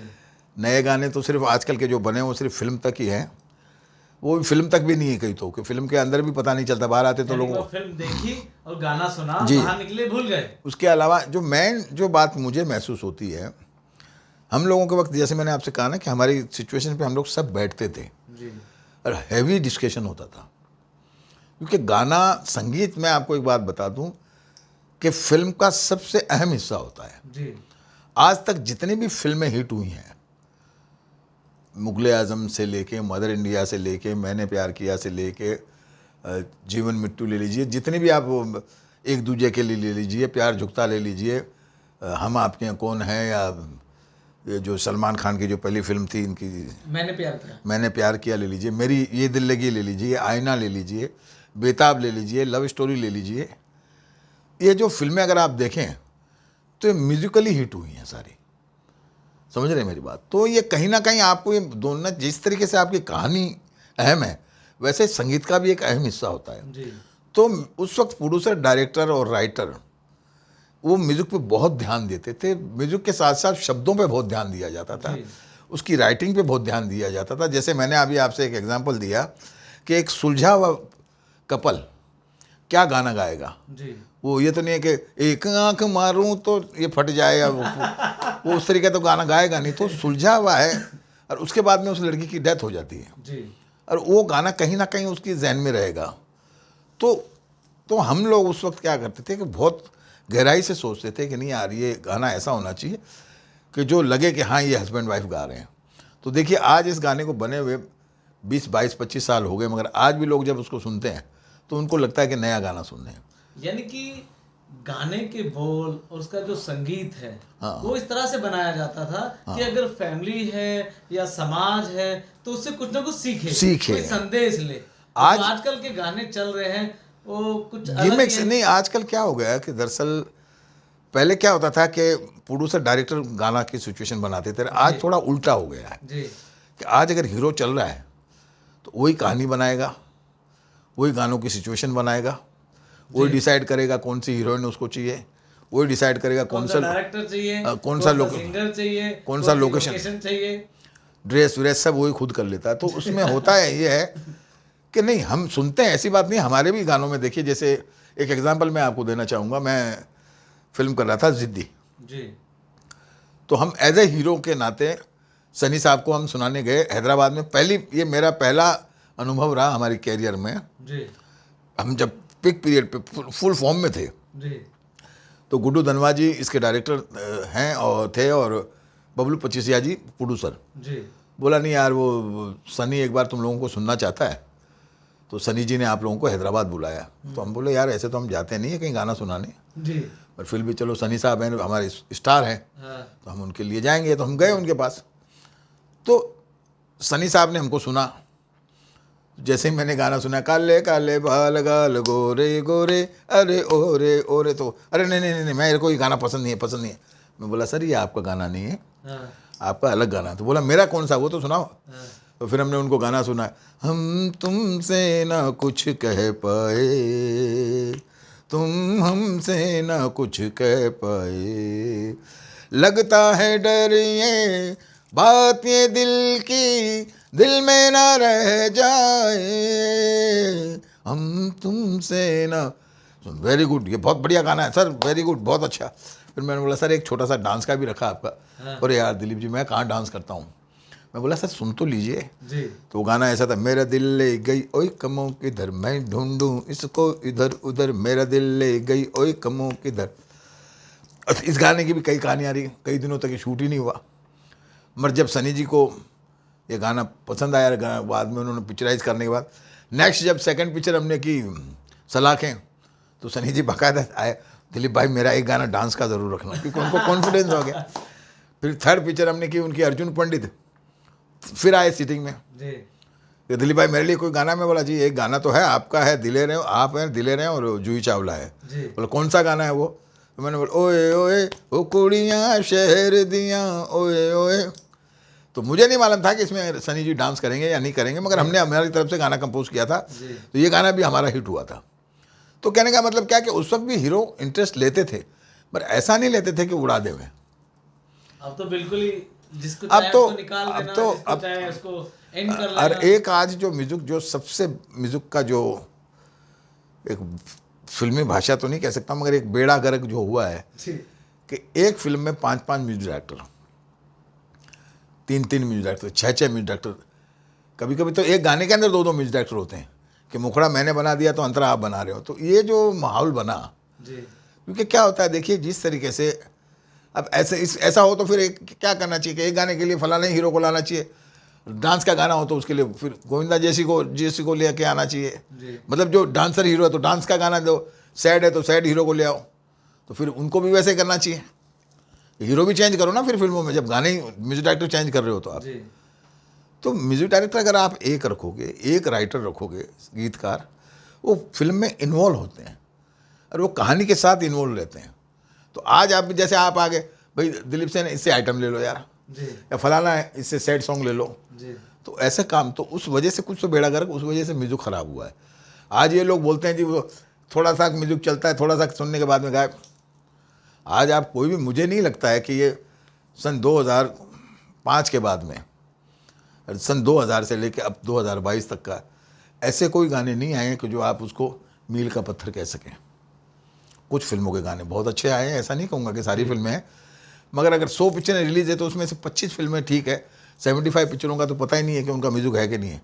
नए गाने तो सिर्फ आजकल के जो बने वो सिर्फ फिल्म तक ही हैं, वो भी फिल्म तक भी नहीं है कहीं, तो कि फिल्म के अंदर भी पता नहीं चलता, बाहर आते तो यानी लोगों वो फिल्म देखी और गाना सुना, जी। बाहर निकले भूल गए। उसके अलावा जो बात मुझे महसूस होती है, हम लोगों के वक्त जैसे मैंने आपसे कहा ना कि हमारी सिचुएशन पे हम लोग सब बैठते थे जी, और हैवी डिस्कशन होता था, क्योंकि गाना संगीत में आपको एक बात बता दूं कि फिल्म का सबसे अहम हिस्सा होता है। जी, आज तक जितनी भी फिल्में हिट हुई हैं मुगल आज़म से लेके मदर इंडिया से लेके मैंने प्यार किया से लेके जीवन मिट्टू ले लीजिए, जितने भी आप एक दूजे के लिए ले लीजिए, प्यार झुकता ले लीजिए, हम आपके यहाँ कौन हैं, या ये जो सलमान खान की जो पहली फिल्म थी इनकी मैंने प्यार किया ले लीजिए, मेरी ये दिल लगी ले लीजिए, आईना ले लीजिए, बेताब ले लीजिए, लव स्टोरी ले लीजिए। ये जो फिल्में अगर आप देखें तो ये म्यूजिकली हिट हुई हैं सारी, समझ रहे हैं मेरी बात। तो ये कहीं ना कहीं आपको ये दोनों, जिस तरीके से आपकी कहानी अहम है वैसे संगीत का भी एक अहम हिस्सा होता है जी। तो उस वक्त प्रोड्यूसर, डायरेक्टर और राइटर वो म्यूजिक पे बहुत ध्यान देते थे। म्यूजिक के साथ साथ शब्दों पे बहुत ध्यान दिया जाता था, उसकी राइटिंग पे बहुत ध्यान दिया जाता था। जैसे मैंने अभी आपसे एक एग्जांपल दिया कि एक सुलझा हुआ कपल क्या गाना गाएगा जी। वो ये तो नहीं है कि एक आंख मारूं तो ये फट जाए, या वो उस तरीके तो गाना गाएगा नहीं। तो सुलझा हुआ है और उसके बाद में उस लड़की की डेथ हो जाती है जी। और वो गाना कहीं ना कहीं उसकी जहन में रहेगा। तो हम लोग उस वक्त क्या करते थे कि बहुत गहराई से सोचते थे कि नहीं यार ये गाना ऐसा होना चाहिए कि जो लगे कि हाँ ये हस्बैंड वाइफ गा रहे हैं। तो देखिए आज इस गाने को बने हुए 20, 22, 25 साल हो गए, मगर आज भी लोग जब उसको सुनते हैं तो उनको लगता है कि नया गाना सुन रहे हैं। यानी कि गाने के बोल और उसका जो संगीत है हाँ। वो इस तरह से बनाया जाता था कि अगर फैमिली है या समाज है तो उससे कुछ ना कुछ सीखे, कोई संदेश ले। आज तो आजकल के गाने चल रहे हैं वो कुछ अलग गिमिक्स ही नहीं, आजकल क्या हो गया है कि दरअसल पहले क्या होता था कि प्रोड्यूसर डायरेक्टर गाना की सिचुएशन बनाते थे, आज थोड़ा उल्टा हो गया है जी। कि आज अगर हीरो चल रहा है तो वही कहानी बनाएगा, वही गानों की सिचुएशन बनाएगा, वही डिसाइड करेगा कौन सी हीरोइन उसको चाहिए, वही डिसाइड करेगा कौन सा डायरेक्टर चाहिए, कौन सा सिंगर चाहिए, कौन सा लोकेशन चाहिए, ड्रेस व्रेस सब वही खुद कर लेता है। तो उसमें होता है ये है कि नहीं, हम सुनते हैं, ऐसी बात नहीं, हमारे भी गानों में देखिए, जैसे एक एग्जांपल मैं आपको देना चाहूँगा। मैं फिल्म कर रहा था जिद्दी जी। तो हम एज ए हीरो के नाते सनी साहब को हम सुनाने गए हैदराबाद में। ये मेरा पहला अनुभव रहा हमारी कैरियर में जी। हम जब पिक पीरियड पे फुल फॉर्म में थे जी। तो गुड्डू धनवा जी इसके डायरेक्टर हैं और थे, और बबलू पचीसिया जी प्रोड्यूसर। जी। बोला नहीं यार वो सनी एक बार तुम लोगों को सुनना चाहता है, तो सनी जी ने आप लोगों को हैदराबाद बुलाया। तो हम बोले यार ऐसे तो हम जाते नहीं है कहीं गाना सुनाने, जी। पर फिर भी चलो सनी साहब हैं हमारे स्टार हैं, हाँ। तो हम उनके लिए जाएंगे। तो हम गए उनके पास, तो सनी साहब ने हमको सुना। जैसे ही मैंने गाना सुना, काले काले बाल गाल गोरे गोरे अरे ओरे ओरे, तो अरे नहीं नहीं नहीं मेरे को ये गाना पसंद नहीं है। मैं बोला सर ये आपका गाना नहीं है, हाँ। आपका अलग गाना है। तो बोला मेरा कौन सा, वो तो सुनाओ। हाँ। तो फिर हमने उनको गाना सुना, हम तुमसे ना कुछ कह पाए, तुम हमसे ना कुछ कह पाए, लगता है डर ये बात ये दिल की दिल में ना रह जाए, हम तुमसे ना। वेरी गुड, ये बहुत बढ़िया गाना है सर, वेरी गुड, बहुत अच्छा। फिर मैंने बोला सर एक छोटा सा डांस का भी रखा आपका। हाँ। अरे यार दिलीप जी मैं कहाँ डांस करता हूँ। मैं बोला सर सुन तो लीजिए। जी। तो वो गाना ऐसा था, मेरा दिल ले गई ओए कमों किधर, मैं ढूंढूं इसको इधर उधर, मेरा दिल ले गई ओए कमों किधर। इस गाने की भी कई कहानियाँ रही, कई दिनों तक ये शूट ही नहीं हुआ। मगर जब सनी जी को ये गाना पसंद आया, बाद में उन्होंने पिक्चराइज करने के बाद, नेक्स्ट जब सेकंड पिक्चर हमने की सलाखें, तो सनी जी बाकायदा आए, दिलीप भाई मेरा एक गाना डांस का ज़रूर रखना, क्योंकि उनको कॉन्फिडेंस हो गया। फिर थर्ड पिक्चर हमने की उनकी अर्जुन पंडित, फिर आए सीटिंग में जी। कि दिलीप भाई मेरे लिए कोई गाना। मैं बोला जी एक गाना तो है, आपका है दिले रहे हो, आप हैं दिले रहे और जूही चावला है। जी। बोला कौन सा गाना है वो। तो मैंने बोला ओए ओए ओ कुड़ियाँ शहर दियाँ ओए ओए। तो मुझे नहीं मालूम था कि इसमें सनी जी डांस करेंगे या नहीं करेंगे, मगर हमने हमारी तरफ से गाना कंपोज किया था, तो ये गाना भी हमारा हिट हुआ था। तो कहने का मतलब क्या कि उस वक्त भी हीरो इंटरेस्ट लेते थे, पर ऐसा नहीं लेते थे कि उड़ा दे हुए। अब तो बिल्कुल ही जिसको अब चाहे तो उसको निकाल देना, अब तो जिसको अब चाहे उसको एंड कर लेना। और एक आज जो म्यूजिक, जो सबसे म्यूजिक का जो एक फिल्मी भाषा तो नहीं कह सकता, मगर एक बेड़ा गर्क जो हुआ है जी। कि एक फिल्म में 5-5 music director, 3-3 music director, 6-6 music director, कभी कभी तो एक गाने के अंदर 2-2 म्यूजिक डायरेक्टर होते हैं कि मुखड़ा मैंने बना दिया तो अंतरा आप बना रहे हो। तो ये जो माहौल बना, जी। क्योंकि क्या होता है देखिए, जिस तरीके से अब ऐसा हो तो फिर एक क्या करना चाहिए कि एक गाने के लिए फलाने हीरो को लाना चाहिए। डांस का गाना हो तो उसके लिए फिर गोविंदा जैसी को लेके आना चाहिए। जी। मतलब जो डांसर हीरो है तो डांस का गाना दो, सैड है तो सैड हीरो को ले आओ, तो फिर उनको भी वैसे करना चाहिए। हीरो भी चेंज करो ना फिर फिल्मों में, जब गाने म्यूजिक डायरेक्टर चेंज कर रहे हो तो आप। जी। तो म्यूजिक डायरेक्टर अगर आप एक रखोगे, एक राइटर रखोगे, गीतकार, वो फिल्म में इन्वॉल्व होते हैं और वो कहानी के साथ इन्वॉल्व रहते हैं। तो आज आप जैसे आप आगे भाई दिलीप सेन इससे आइटम ले लो यार, जी। या फलाना है इससे सैड सॉन्ग ले लो, जी। तो ऐसे काम, तो उस वजह से कुछ तो बेड़ा गर्क, उस वजह से म्यूजिक खराब हुआ है। आज ये लोग बोलते हैं जी वो थोड़ा सा म्यूजिक चलता है, थोड़ा सा सुनने के बाद में गायब। आज आप कोई भी, मुझे नहीं लगता है कि ये सन 2005 के बाद में, सन 2000 से लेकर अब 2022 तक का ऐसे कोई गाने नहीं आए हैं कि जो आप उसको मील का पत्थर कह सकें। कुछ फिल्मों के गाने बहुत अच्छे आए हैं, ऐसा नहीं कहूँगा कि सारी फिल्में हैं, मगर अगर 100 पिक्चरें रिलीज है तो उसमें से 25 फिल्में ठीक है, 75 पिक्चरों का तो पता ही नहीं है कि उनका म्यूजिक है कि नहीं है।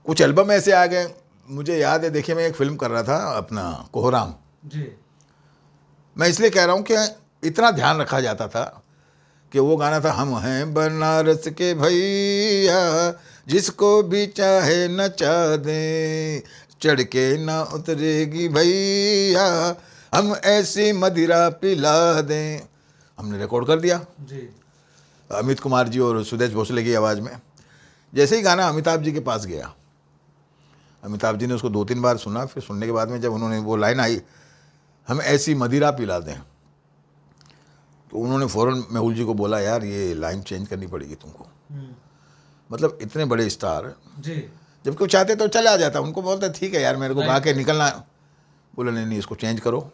कुछ एल्बम ऐसे आ गए, मुझे याद है, देखिए मैं एक फिल्म कर रहा था अपना कोहराम, जी। मैं इसलिए कह रहा हूँ कि इतना ध्यान रखा जाता था कि वो गाना था, हम हैं बनारस के भैया जिसको भी चाहे नचा दें, चढ़ के ना उतरेगी भैया हम ऐसी मदिरा पिला दें। हमने रिकॉर्ड कर दिया जी। अमित कुमार जी और सुदेश भोसले की आवाज़ में। जैसे ही गाना अमिताभ जी के पास गया, अमिताभ जी ने उसको 2-3 बार सुना, फिर सुनने के बाद में जब उन्होंने वो लाइन आई, हम ऐसी मदिरा पिला दें, तो उन्होंने फ़ौरन मेहुल जी को बोला, यार ये लाइन चेंज करनी पड़ेगी तुमको। मतलब इतने बड़े स्टार, जी। जबकि वो चाहते तो चले आ जाता, उनको बोलते ठीक है यार मेरे को गा के निकलना है। बोला नहीं इसको चेंज करो।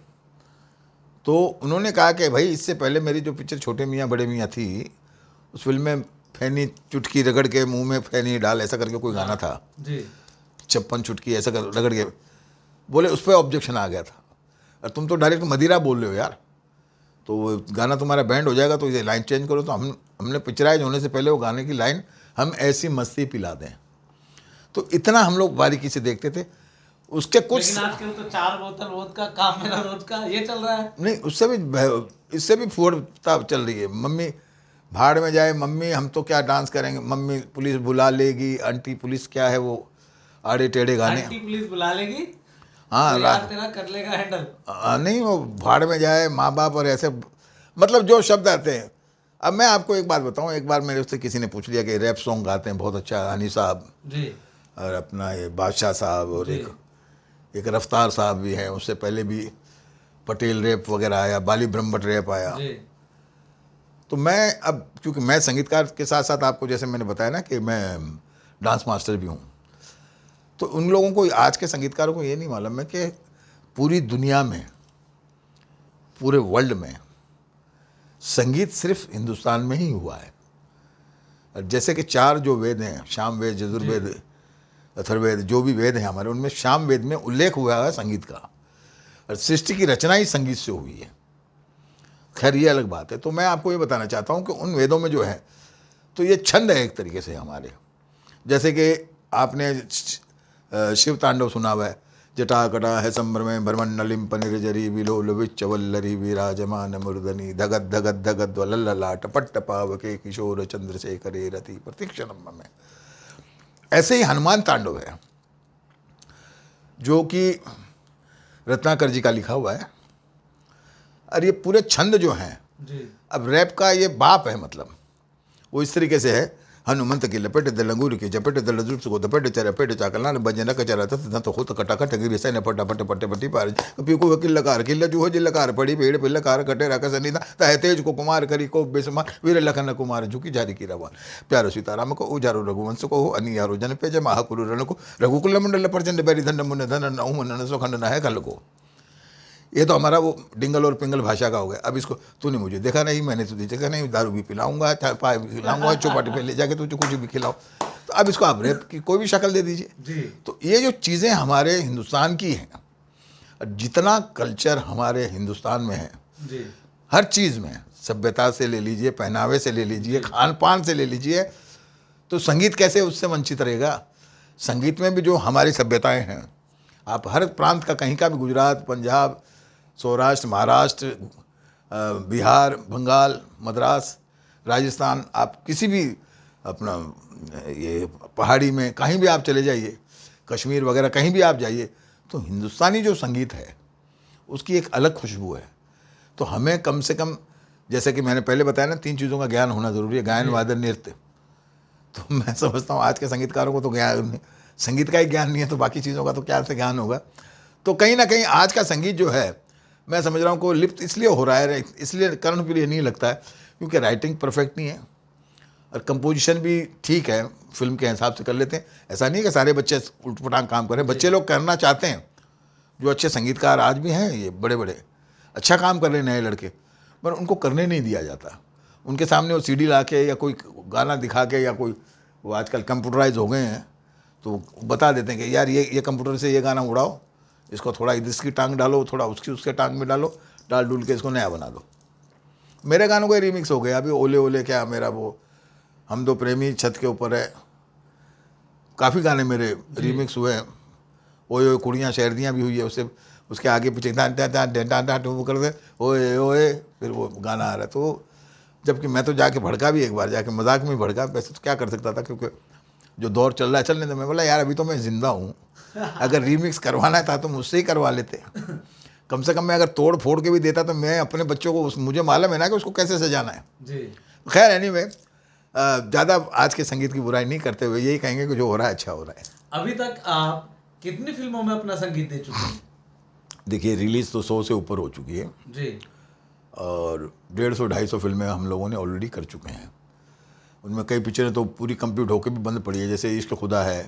तो उन्होंने कहा कि भाई इससे पहले मेरी जो पिक्चर छोटे मियाँ बड़े मियाँ थी, उस फिल्म में फैनी चुटकी रगड़ के मुंह में फैनी डाल, ऐसा करके कोई गाना था, जी। 56 चुटकी ऐसा कर रगड़ के, बोले उस पर ऑब्जेक्शन आ गया था, और तुम तो डायरेक्ट मदिरा बोल रहे हो यार, तो वो गाना तुम्हारा बैंड हो जाएगा, तो ये लाइन चेंज करो। तो हमने पिक्चराइज होने से पहले वो गाने की लाइन, हम ऐसी मस्ती पिला दें। तो इतना हम लोग बारीकी से देखते थे। उसके कुछ, लेकिन आजकल तो 4 बोतल वोदका काम मेरा रोज का ये चल रहा है। नहीं उससे भी, इससे भी फुहड़ता चल रही है। मम्मी भाड़ में जाए मम्मी, हम तो क्या डांस करेंगे, मम्मी पुलिस बुला लेगी, आंटी पुलिस क्या है वो आड़े टेढ़े गाने। आंटी पुलिस बुला लेगी, हाँ तो यार तेरा कर लेगा हैंडल। नहीं वो भाड़ में जाए माँ बाप और ऐसे, मतलब जो शब्द आते हैं। अब मैं आपको एक बात बताऊं, एक बार मेरे से किसी ने पूछ लिया कि रैप सॉन्ग गाते हैं बहुत अच्छा, हनी साहब जी। और अपना ये बादशाह साहब और जी। एक रफ्तार साहब भी हैं, उससे पहले भी पटेल रैप वगैरह आया, बाली ब्रह्मभट्ट रैप आया। जी। तो मैं अब, क्योंकि मैं संगीतकार के साथ साथ आपको जैसे मैंने बताया ना कि मैं डांस मास्टर भी हूँ, तो उन लोगों को, आज के संगीतकारों को ये नहीं मालूम है कि पूरी दुनिया में, पूरे वर्ल्ड में संगीत सिर्फ हिंदुस्तान में ही हुआ है। और जैसे कि 4 जो वेद हैं, साम वेद, यजुर्वेद, अथर्ववेद, जो भी वेद हैं हमारे, उनमें साम वेद में उल्लेख हुआ है संगीत का, और सृष्टि की रचना ही संगीत से हुई है। खैर ये अलग बात है। तो मैं आपको ये बताना चाहता हूँ कि उन वेदों में जो है, तो ये छंद है एक तरीके से हमारे। जैसे कि आपने शिव तांडव सुना हुआ है, जटा कटा है संभ्र में भ्रमंडलिम पनिर्जरी विलोल विच्चवल्लरी विराजमान मूर्धनि धगत धगत धगत वल्ललाट पट्ट पावके किशोर चंद्रशेखरे रति प्रतीक्षणम में। ऐसे ही हनुमान तांडव है, जो कि रत्नाकर जी का लिखा हुआ है। और ये पूरे छंद जो हैं, अब रैप का ये बाप है, मतलब वो इस तरीके से है, हनुमंत की लपेट द लंगूर की झपेट द लजुट को दपेट चरपेट चाकलान बजन कचरा तत तो खुद कटाकट गिरी से न पटा पट पट्टे पट्टी पार पीको वकील लकार किल्ला जूहो जिल्लकार पड़ी पेड़ पिल्लकार कटे रकस अनिता तह तेज को कुमार करी को बेसमार वीर लखन कुमार झुकी जारी की रवान प्यारो सीताराम को उजारो रघुवंश को हो अनियारो जन पे जय महाकुरु रण को रघुकुल मंडल प्रचंड बैरी धन मुन धन नौमन सुखंड न है कल को। ये तो हमारा वो डिंगल और पिंगल भाषा का हो गया। अब इसको, तूने मुझे देखा नहीं, मैंने तुझे देखा नहीं, दारू भी पिलाऊंगा, पाए भी खिलाऊंगा, चौपाटी पे ले जाके तुझे कुछ भी खिलाओ। तो अब इसको आप रैप की कोई भी शक्ल दे दीजिए। तो ये जो चीज़ें हमारे हिंदुस्तान की हैं, जितना कल्चर हमारे हिंदुस्तान में है, हर चीज़ में, सभ्यता से ले लीजिए, पहनावे से ले लीजिए, खान पान से ले लीजिए, तो संगीत कैसे उससे वंचित रहेगा। संगीत में भी जो हमारी सभ्यताएँ हैं, आप हर प्रांत का, कहीं का भी, गुजरात, पंजाब, सौराष्ट्र, महाराष्ट्र, बिहार, बंगाल, मद्रास, राजस्थान, आप किसी भी अपना ये पहाड़ी में कहीं भी आप चले जाइए, कश्मीर वगैरह कहीं भी आप जाइए, तो हिंदुस्तानी जो संगीत है उसकी एक अलग खुशबू है। तो हमें कम से कम, जैसे कि मैंने पहले बताया ना, 3 चीज़ों का ज्ञान होना ज़रूरी है, गायन, वादन, नृत्य। तो मैं समझता हूँ आज के संगीतकारों को तो ज्ञान, संगीत का ही ज्ञान नहीं है तो बाकी चीज़ों का तो क्या से ज्ञान होगा। तो कहीं ना कहीं आज का संगीत जो है, मैं समझ रहा हूँ को लिप्त इसलिए हो रहा है, इसलिए कर्णप्रिय नहीं लगता है क्योंकि राइटिंग परफेक्ट नहीं है और कंपोजिशन भी ठीक है, फिल्म के हिसाब से कर लेते हैं। ऐसा नहीं कि सारे बच्चे उठपटांग काम कर रहे हैं, बच्चे लोग करना चाहते हैं, जो अच्छे संगीतकार आज भी हैं, ये बड़े बड़े अच्छा काम कर रहे हैं नए लड़के, पर उनको करने नहीं दिया जाता। उनके सामने वो सीडी ला के या कोई गाना दिखा के, या कोई वो आजकल कंप्यूटराइज हो गए हैं तो बता देते हैं कि यार ये कंप्यूटर से ये गाना उड़ाओ, इसको थोड़ा इसकी टांग डालो, थोड़ा उसके टांग में डालो, डाल डूल के इसको नया बना दो। मेरे गानों का रिमिक्स हो गया अभी, ओले ओले क्या, मेरा वो हम दो प्रेमी, छत के ऊपर है, काफ़ी गाने मेरे रिमिक्स हुए हैं। ओए ओए कुड़ियाँ शहरदियाँ भी हुई है, उससे उसके आगे पीछे वो कर दे ओए ओए, फिर वो गाना आ रहा है। तो जबकि मैं तो जाके भड़का भी, एक बार जाके मजाक में भड़का, वैसे तो क्या कर सकता था क्योंकि जो दौर चल रहा है चलने दो। मैं बोला यार अभी तो मैं जिंदा हूँ, अगर रीमिक्स करवाना था तो मुझसे ही करवा लेते, कम से कम मैं अगर तोड़ फोड़ के भी देता तो मैं अपने बच्चों को, मुझे मालूम है ना कि उसको कैसे सजाना है जी। खैर एनीवे, ज़्यादा आज के संगीत की बुराई नहीं करते हुए यही कहेंगे कि जो हो रहा है अच्छा हो रहा है। अभी तक आप कितनी फिल्मों में अपना संगीत दे चुके हैं? देखिए रिलीज़ तो 100 से ऊपर हो चुकी है जी। और 150-250 फिल्में हम लोगों ने ऑलरेडी कर चुके हैं। उनमें कई पिक्चरें तो पूरी कंप्लीट होकर भी बंद पड़ी है, जैसे इश्क खुदा है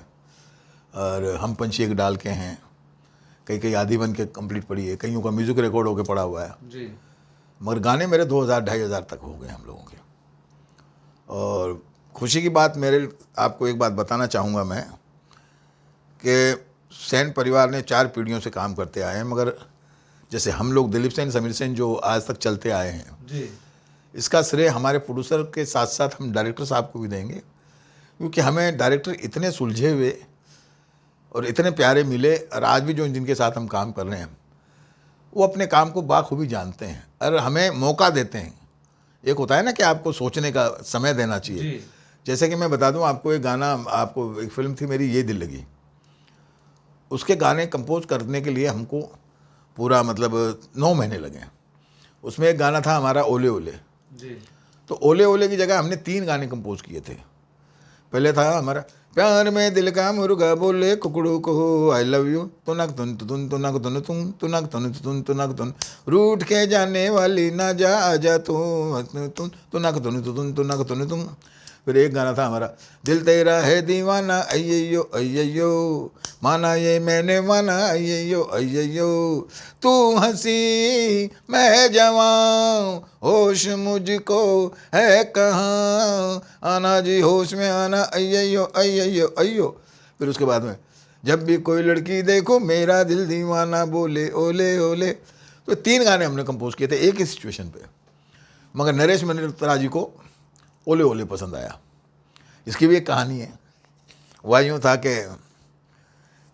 और हम पंछी एक डाल के हैं, कई आधी बन के कंप्लीट पड़ी है, कईयों का म्यूज़िक रिकॉर्ड होकर पड़ा हुआ है जी। मगर गाने मेरे 2000-2500 तक हो गए हम लोगों के। और खुशी की बात, मेरे आपको एक बात बताना चाहूँगा मैं कि सेन परिवार ने 4 पीढ़ियों से काम करते आए हैं, मगर जैसे हम लोग दिलीप सेन, समीर सेन जो आज तक चलते आए हैं, जी। इसका श्रेय हमारे प्रोड्यूसर के साथ साथ हम डायरेक्टर साहब को भी देंगे, क्योंकि हमें डायरेक्टर इतने सुलझे हुए और इतने प्यारे मिले, और आज भी जो जिनके साथ हम काम कर रहे हैं वो अपने काम को बाखूबी जानते हैं और हमें मौका देते हैं। एक होता है ना कि आपको सोचने का समय देना चाहिए। जी। जैसे कि मैं बता दूं आपको एक गाना, आपको एक फिल्म थी मेरी ये दिल लगी, उसके गाने कंपोज करने के लिए हमको पूरा मतलब 9 महीने लगे। उसमें एक गाना था हमारा ओले ओले, जी। तो ओले ओले की जगह हमने 3 गाने कंपोज किए थे। पहले था हमारा प्यार में दिल का मुर्गा बोले कुकड़ू को आई लव यू, तुनक तुन तुन तुनक तुन तुम तुनक तुन तुन तुनक तुन, रूठ के जाने वाली ना जा आजा तू तुन तुनक तुन तुन तुनक तुन तुम। फिर एक गाना था हमारा दिल तेरा है दीवाना अय्यो अय्यो, माना ये मैंने माना अय्यो अय्यो, तू हंसी मैं जवां होश मुझको है कहाँ, आना जी होश में आना अय्यो अय्यो अय्यो। फिर उसके बाद में जब भी कोई लड़की देखो मेरा दिल दीवाना बोले ओले ओले। तो 3 गाने हमने कंपोज किए थे एक ही सिचुएशन पे, मगर नरेश मल्होत्रा जी को ओले ओले पसंद आया। इसकी भी एक कहानी है। वह यूँ था कि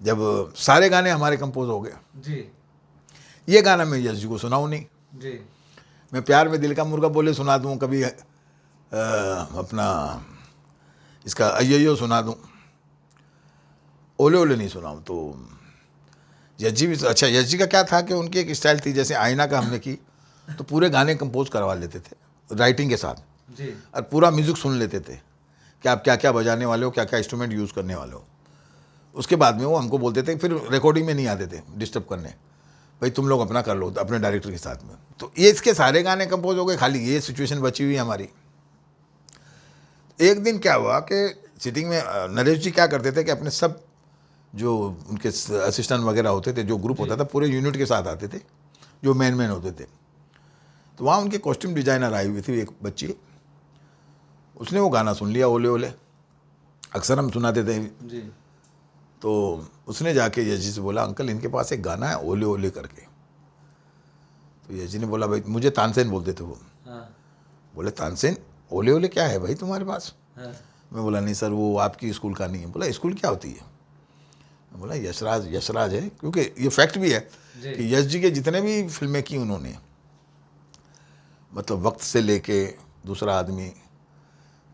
जब सारे गाने हमारे कंपोज हो गए, जी। ये गाना मैं यश जी को सुनाऊँ नहीं, जी। मैं प्यार में दिल का मुर्गा बोले सुना दूँ, कभी अपना इसका अय्यो सुना दूँ, ओले ओले नहीं सुनाऊँ। तो यश जी भी, अच्छा यश जी का क्या था कि उनकी एक स्टाइल थी, जैसे आईना का हमने की तो पूरे गाने कंपोज करवा लेते थे राइटिंग के साथ, जी। और पूरा म्यूज़िक सुन लेते थे कि आप क्या क्या बजाने वाले हो, क्या क्या इंस्ट्रूमेंट यूज़ करने वाले हो। उसके बाद में वो हमको बोलते थे, फिर रिकॉर्डिंग में नहीं आते थे डिस्टर्ब करने, भाई तुम लोग अपना कर लो अपने डायरेक्टर के साथ में। तो ये इसके सारे गाने कंपोज हो गए, खाली ये सिचुएशन बची हुई है हमारी। एक दिन क्या हुआ कि सिटिंग में नरेश जी क्या करते थे कि अपने सब जो उनके असिस्टेंट वगैरह होते थे, जो ग्रुप होता था, पूरे यूनिट के साथ आते थे, जो मेन होते थे। तो वहाँ उनके कॉस्ट्यूम डिजाइनर आई हुई थी एक बच्ची, उसने वो गाना सुन लिया ओले ओले, अक्सर हम सुनाते थे जी। तो उसने जाके यश जी से बोला अंकल इनके पास एक गाना है ओले ओले करके। तो यश जी ने बोला भाई, मुझे तानसेन बोलते थे वो, हाँ। बोले तानसेन ओले ओले क्या है भाई तुम्हारे पास। हाँ। मैं बोला नहीं सर वो आपकी स्कूल का नहीं है। बोला स्कूल क्या होती है। मैं बोला यशराज, यशराज है, क्योंकि ये फैक्ट भी है जी। कि यश जी के जितने भी फिल्में की उन्होंने, मतलब वक्त से लेके दूसरा आदमी,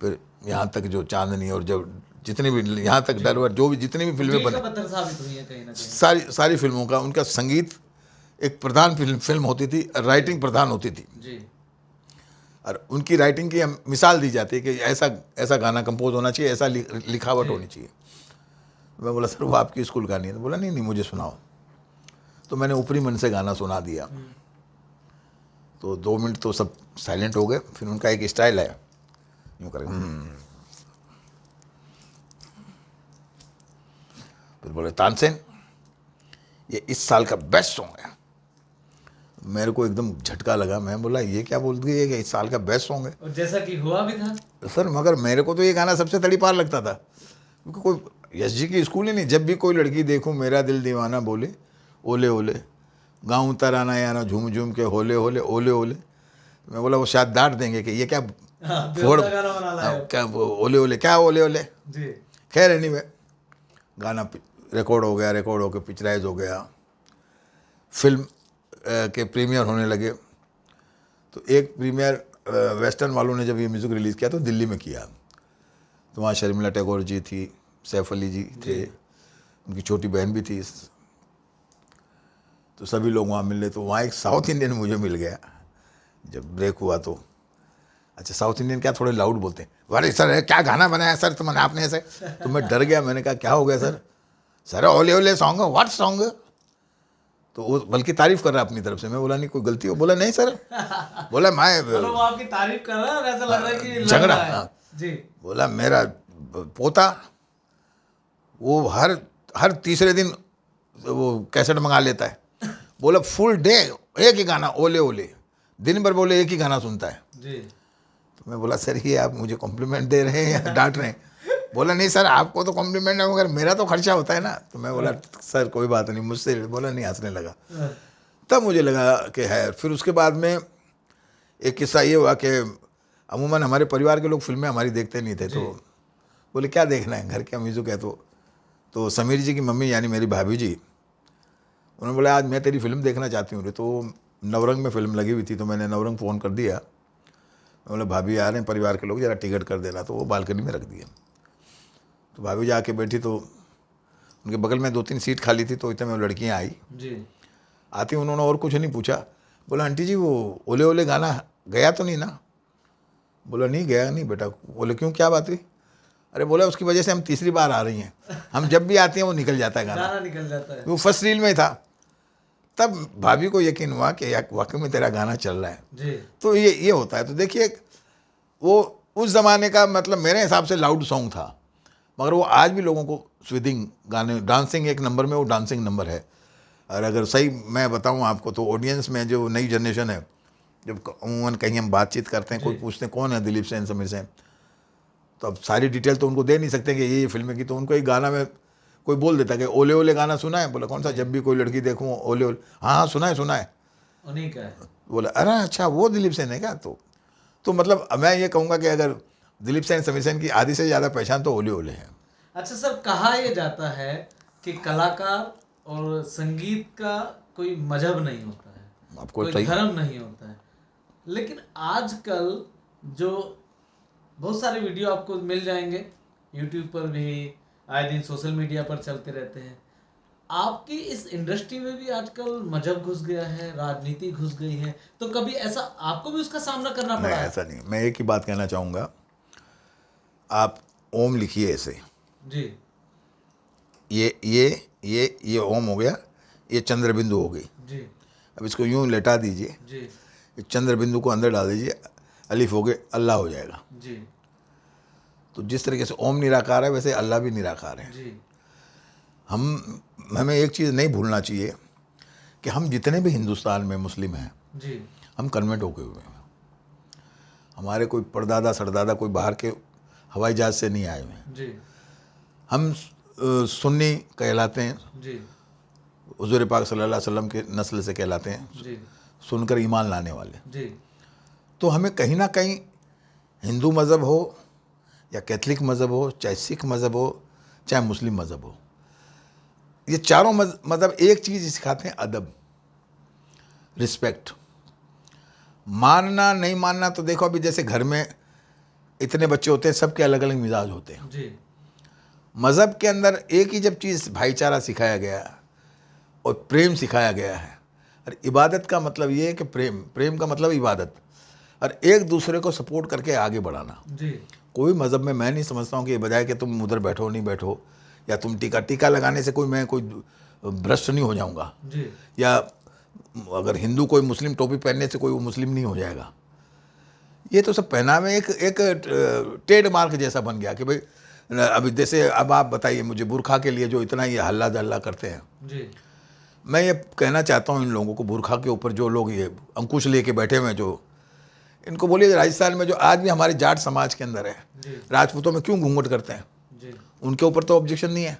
फिर यहाँ तक जो चांदनी और जो जितनी भी यहाँ तक डरवर जो भी जितनी भी फिल्में दिल का बनी, पत्थर साबित हुई है कहीं ना कहीं। सारी फिल्मों का उनका संगीत एक प्रधान फिल्म होती थी, राइटिंग प्रधान होती थी। जी और उनकी राइटिंग की हम मिसाल दी जाती है कि ऐसा ऐसा गाना कंपोज होना चाहिए, ऐसा लिखावट जी। होनी चाहिए। मैं बोला सर वो आपकी स्कूल का नहीं है। तो बोला नहीं नहीं मुझे सुनाओ। तो मैंने ऊपरी मन से गाना सुना दिया। तो 2 मिनट तो सब साइलेंट हो गए। फिर उनका एक स्टाइल है यूँ करें, फिर बोले तानसेन ये इस साल का बेस्ट सॉन्ग है। मेरे को एकदम झटका लगा। मैं बोला ये क्या बोल दिया है कि इस साल का बेस्ट सॉन्ग है। और जैसा कि हुआ भी था। सर मगर मेरे को तो ये गाना सबसे तड़ी पार लगता था, क्योंकि कोई यश जी की स्कूल ही नहीं। जब भी कोई लड़की देखूं मेरा दिल दीवाना बोले ओले ओले, गाऊं तराना याना झूम झूम के होले होले ओले ओले। मैं बोला वो शायद डांट देंगे कि ये क्या फोड़ बेहुदा गाना बना लाए हो। क्या ओले ओले क्या ओले ओले। जी खैर एनीवे गाना रिकॉर्ड हो गया, रिकॉर्ड होकर पिक्चराइज हो गया, फिल्म के प्रीमियर होने लगे। तो एक प्रीमियर वेस्टर्न वालों ने जब ये म्यूज़िक रिलीज़ किया तो दिल्ली में किया। तो वहाँ शर्मिला टैगोर जी थी, सैफ अली जी थे, उनकी छोटी बहन भी थी। तो सभी लोग वहाँ मिले। तो वहाँ एक साउथ इंडियन मुझे मिल गया जब ब्रेक हुआ। तो अच्छा साउथ इंडियन क्या थोड़े लाउड बोलते हैं, अरे सर क्या गाना बनाया सर तुमने आपने ऐसे। तो मैं डर गया। मैंने कहा क्या हो गया सर। सर ओले ओले सॉन्ग है, व्हाट सॉन्ग। तो वो बल्कि तारीफ कर रहा है अपनी तरफ से। मैं बोला नहीं कोई गलती हो। बोला नहीं सर। बोला मैं मतलब वो आपकी तारीफ कर रहा है और ऐसा लग रहा है कि लग झगड़ा रहा है। जी बोला मेरा पोता वो हर तीसरे दिन वो कैसेट मंगा लेता है। बोला फुल डे एक ही गाना ओले ओले, दिन भर बोले एक ही गाना सुनता है। जी तो मैं बोला सर ये आप मुझे कॉम्प्लीमेंट दे रहे हैं या डांट रहे हैं। बोला नहीं सर आपको तो कॉम्प्लीमेंट है मगर मेरा तो खर्चा होता है ना। तो मैं बोला सर कोई बात नहीं मुझसे। बोला नहीं, हंसने लगा। तब मुझे लगा कि है। फिर उसके बाद में एक किस्सा ये हुआ कि अमूमन हमारे परिवार के लोग फिल्में हमारी देखते नहीं थे। तो बोले क्या देखना है, घर का म्यूज़िक है। तो समीर जी की मम्मी यानी मेरी भाभी जी, उन्होंने बोला आज मैं तेरी फिल्म देखना चाहती हूँ। तो नवरंग में फिल्म लगी हुई थी। तो मैंने नवरंग फ़ोन कर दिया। मैं बोला भाभी आ रहे हैं परिवार के लोग, ज़रा टिकट कर देना। तो वो बालकनी में रख दिया। तो भाभी जी आके बैठी तो उनके बगल में 2-3 सीट खाली थी। तो इतने में लड़कियाँ आई। जी आती उन्होंने और कुछ नहीं पूछा। बोला आंटी जी वो ओले ओले गाना गया तो नहीं ना। बोला नहीं गया नहीं बेटा। बोले क्यों क्या बात हुई। अरे बोला उसकी वजह से हम तीसरी बार आ रही हैं, हम जब भी आती हैं वो निकल जाता है गाना। गाना निकल जाता है। वो फर्स्ट रील में था। तब भाभी को यकीन हुआ कि यार वाकई में तेरा गाना चल रहा है। जी तो ये होता है। तो देखिए वो उस ज़माने का मतलब मेरे हिसाब से लाउड सॉन्ग था, मगर वो आज भी लोगों को स्विदिंग गाने, डांसिंग एक नंबर में वो डांसिंग नंबर है। और अगर सही मैं बताऊं आपको तो ऑडियंस में जो नई जनरेशन है, जब अमूमन कहीं हम बातचीत करते हैं कोई पूछते हैं कौन है दिलीप सेन समीर सेन, तो अब सारी डिटेल तो उनको दे नहीं सकते कि ये फिल्म की। तो उनको एक गाना में कोई बोल देता है कि ओले ओले गाना सुना है। बोला कौन सा, जब भी कोई लड़की देखूँ ओले ओले, हाँ सुना है। उन्हीं का है। बोला अरे अच्छा वो दिलीप सेन है क्या। तो मतलब मैं ये कहूँगा कि अगर दिलीप सेन समीर सेन की आधी से ज़्यादा पहचान तो ओले ओले है। अच्छा सर, कहा यह जाता है कि कलाकार और संगीत का कोई मजहब नहीं होता है, आपको कोई सही धर्म नहीं होता है। लेकिन आजकल जो बहुत सारे वीडियो आपको मिल जाएंगे यूट्यूब पर भी, आए दिन सोशल मीडिया पर चलते रहते हैं। आपकी इस इंडस्ट्री में भी आजकल मजहब घुस गया है, राजनीति घुस गई है, तो कभी ऐसा आपको भी उसका सामना करना नहीं पड़ा है? ऐसा नहीं। मैं एक ही बात कहना चाहूँगा, आप ओम लिखिए ऐसे, जी ये ओम हो गया, ये चंद्र बिंदु हो गई। जी अब इसको यूं लेटा दीजिए, जी ये चंद्र बिंदु को अंदर डाल दीजिए, अलिफ हो गए, अल्लाह हो जाएगा। जी तो जिस तरीके से ओम निराकार है वैसे अल्लाह भी निराकार है। जी हमें एक चीज़ नहीं भूलना चाहिए कि हम जितने भी हिंदुस्तान में मुस्लिम हैं, जी हम कन्वर्ट होके हुए हैं। हमारे कोई परदादा सरदादा कोई बाहर के हवाई जहाज़ से नहीं आए हुए हैं। जी हम सुन्नी कहलाते हैं, जी हुज़ूर पाक सल्लल्लाहु अलैहि वसल्लम के नस्ल से कहलाते हैं, जी सुनकर ईमान लाने वाले। जी तो हमें कहीं ना कहीं हिंदू मज़हब हो या कैथलिक मज़हब हो, चाहे सिख मज़हब हो, चाहे मुस्लिम मज़हब हो, ये चारों मज़हब एक चीज़ सिखाते हैं, अदब, रिस्पेक्ट। मानना नहीं मानना तो देखो, अभी जैसे घर में इतने बच्चे होते हैं, सबके अलग अलग मिजाज होते हैं। जी मज़हब के अंदर एक ही जब चीज़ भाईचारा सिखाया गया और प्रेम सिखाया गया है, और इबादत का मतलब ये है कि प्रेम, प्रेम का मतलब इबादत, और एक दूसरे को सपोर्ट करके आगे बढ़ाना। जी कोई मज़हब में मैं नहीं समझता हूँ कि बजाय कि तुम उधर बैठो नहीं बैठो, या तुम टीका लगाने से मैं कोई भ्रष्ट नहीं हो जाऊँगा, जी या अगर हिंदू कोई मुस्लिम टोपी पहनने से कोई वो मुस्लिम नहीं हो जाएगा। ये तो सब पहनावे एक ट्रेड मार्क जैसा बन गया कि भाई अभी जैसे अब आप बताइए मुझे, बुरखा के लिए जो इतना ये हल्ला दल्ला करते हैं, जी मैं ये कहना चाहता हूँ इन लोगों को, बुरखा के ऊपर जो लोग ये अंकुश लेके बैठे हुए हैं, जो इनको बोलिए राजस्थान में जो आज भी हमारे जाट समाज के अंदर है, जी राजपूतों में क्यों घूंघट करते हैं, जी उनके ऊपर तो ऑब्जेक्शन नहीं है।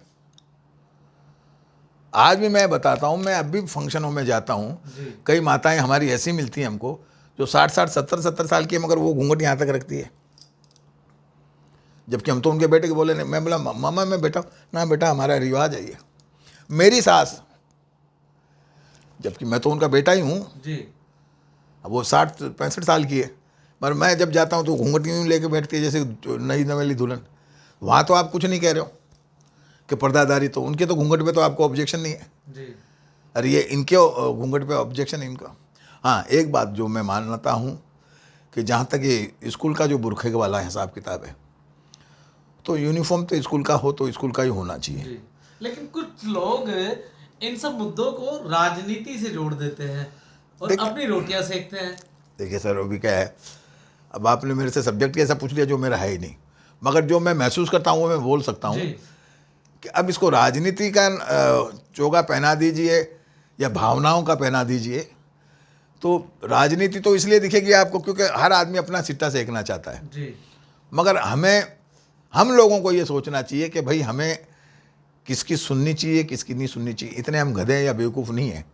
आज भी मैं बताता हूँ, मैं अब भी फंक्शनों में जाता हूँ, जी कई माताएं हमारी ऐसी मिलती हैं हमको जो 60-60 70-70 साल की है, मगर वो घूंघट यहाँ तक रखती है। जबकि हम तो उनके बेटे के बोले नहीं, मैं बोला मामा मैं बेटा ना, बेटा हमारा रिवाज है ये। मेरी सास, जबकि मैं तो उनका बेटा ही हूँ, जी अब वो 60-65 साल की है, पर मैं जब जाता हूँ तो घूंघट यूँ लेके बैठती है जैसे नई नवेली दुल्हन। वहाँ तो आप कुछ नहीं कह रहे हो कि पर्दादारी, तो उनके तो घूंघट पे तो आपको ऑब्जेक्शन नहीं है, जी अरे ये इनके घूंघट पे ऑब्जेक्शन है इनका। हाँ, एक बात जो मैं मानता हूँ कि जहाँ तक ये स्कूल का जो बुरखे वाला हिसाब किताब है, तो यूनिफॉर्म तो स्कूल का हो तो स्कूल का ही होना चाहिए। जी लेकिन कुछ लोग इन सब मुद्दों को राजनीति से जोड़ देते हैं और देखिए- अपनी रोटियां सेकते हैं। देखिए सर, अभी क्या है, अब आपने मेरे से सब्जेक्ट ऐसा पूछ लिया जो मेरा है ही नहीं, मगर जो मैं महसूस करता हूँ वो मैं बोल सकता हूँ जी कि अब इसको राजनीति का चोगा पहना दीजिए या भावनाओं का पहना दीजिए, तो राजनीति तो इसलिए दिखेगी आपको क्योंकि हर आदमी अपना सिट्टा सेकना चाहता है, जी मगर हम लोगों को ये सोचना चाहिए कि भाई हमें किसकी सुननी चाहिए किसकी नहीं सुननी चाहिए। इतने हम गधे या बेवकूफ़ नहीं हैं।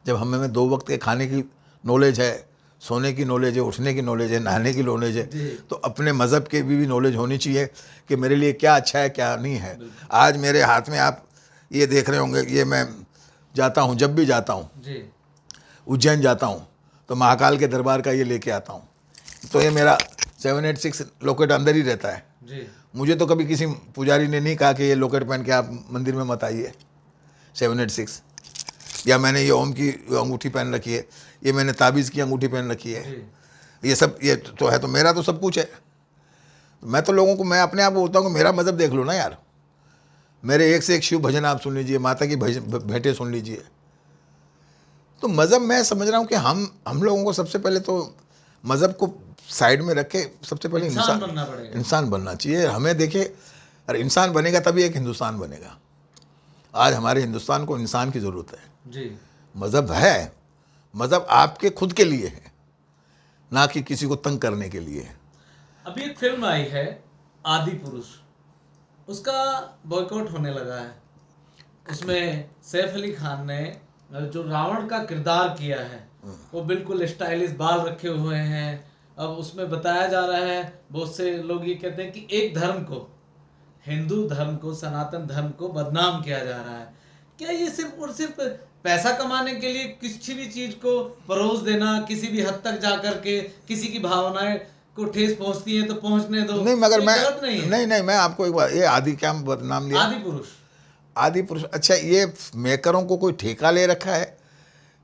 जब हमें 2 वक्त के खाने की नॉलेज है, सोने की नॉलेज है, उठने की नॉलेज है, नहाने की नॉलेज है, जी। तो अपने मज़हब की भी नॉलेज होनी चाहिए कि मेरे लिए क्या अच्छा है क्या नहीं है। आज मेरे हाथ में आप ये देख रहे होंगे, ये मैं जाता हूँ, जब भी जाता हूँ जी उज्जैन जाता हूँ तो महाकाल के दरबार का ये लेके आता हूँ, तो ये मेरा 786 लॉकेट अंदर ही रहता है। जी मुझे तो कभी किसी पुजारी ने नहीं कहा कि ये लॉकेट पहन के आप मंदिर में मत आइए 786, या मैंने ये ओम की अंगूठी पहन रखी है, ये मैंने ताबीज़ की अंगूठी पहन रखी है, जी ये सब ये तो है, तो मेरा तो सब कुछ है। मैं तो लोगों को, मैं अपने आप को बोलता हूँ कि मेरा मज़हब देख लो ना यार, मेरे एक से एक शिव भजन आप सुन लीजिए, माता की भेंटें सुन लीजिए। तो मज़हब मैं समझ रहा हूँ कि हम लोगों को सबसे पहले तो मज़हब को साइड में रख के सबसे पहले इंसान बनना पड़ेगा। इंसान बनना चाहिए हमें। देखिए, अरे इंसान बनेगा तभी एक हिंदुस्तान बनेगा। आज हमारे हिंदुस्तान को इंसान की ज़रूरत है। जी मज़हब है, मज़हब आपके खुद के लिए है, ना कि किसी को तंग करने के लिए है। अभी एक फिल्म आई है आदि पुरुष, उसका बॉयकॉट होने लगा है। उसमें सैफ अली खान ने जो रावण का किरदार किया है वो बिल्कुल स्टाइलिश बाल रखे हुए हैं। अब उसमें बताया जा रहा है, बहुत से लोग ये कहते हैं कि एक धर्म को, हिंदू धर्म को, सनातन धर्म को बदनाम किया जा रहा है। क्या ये सिर्फ और सिर्फ पैसा कमाने के लिए किसी भी चीज को परोस देना, किसी भी हद तक जा करके किसी की भावनाएं को ठेस पहुंचती है तो पहुंचने दो, नहीं, मगर ये मैं गलत नहीं है। नहीं मैं आपको एक बार, ये आदि क्या नाम लिया, आदि पुरुष। आदि पुरुष। अच्छा, ये मेकरों को कोई ठेका ले रखा है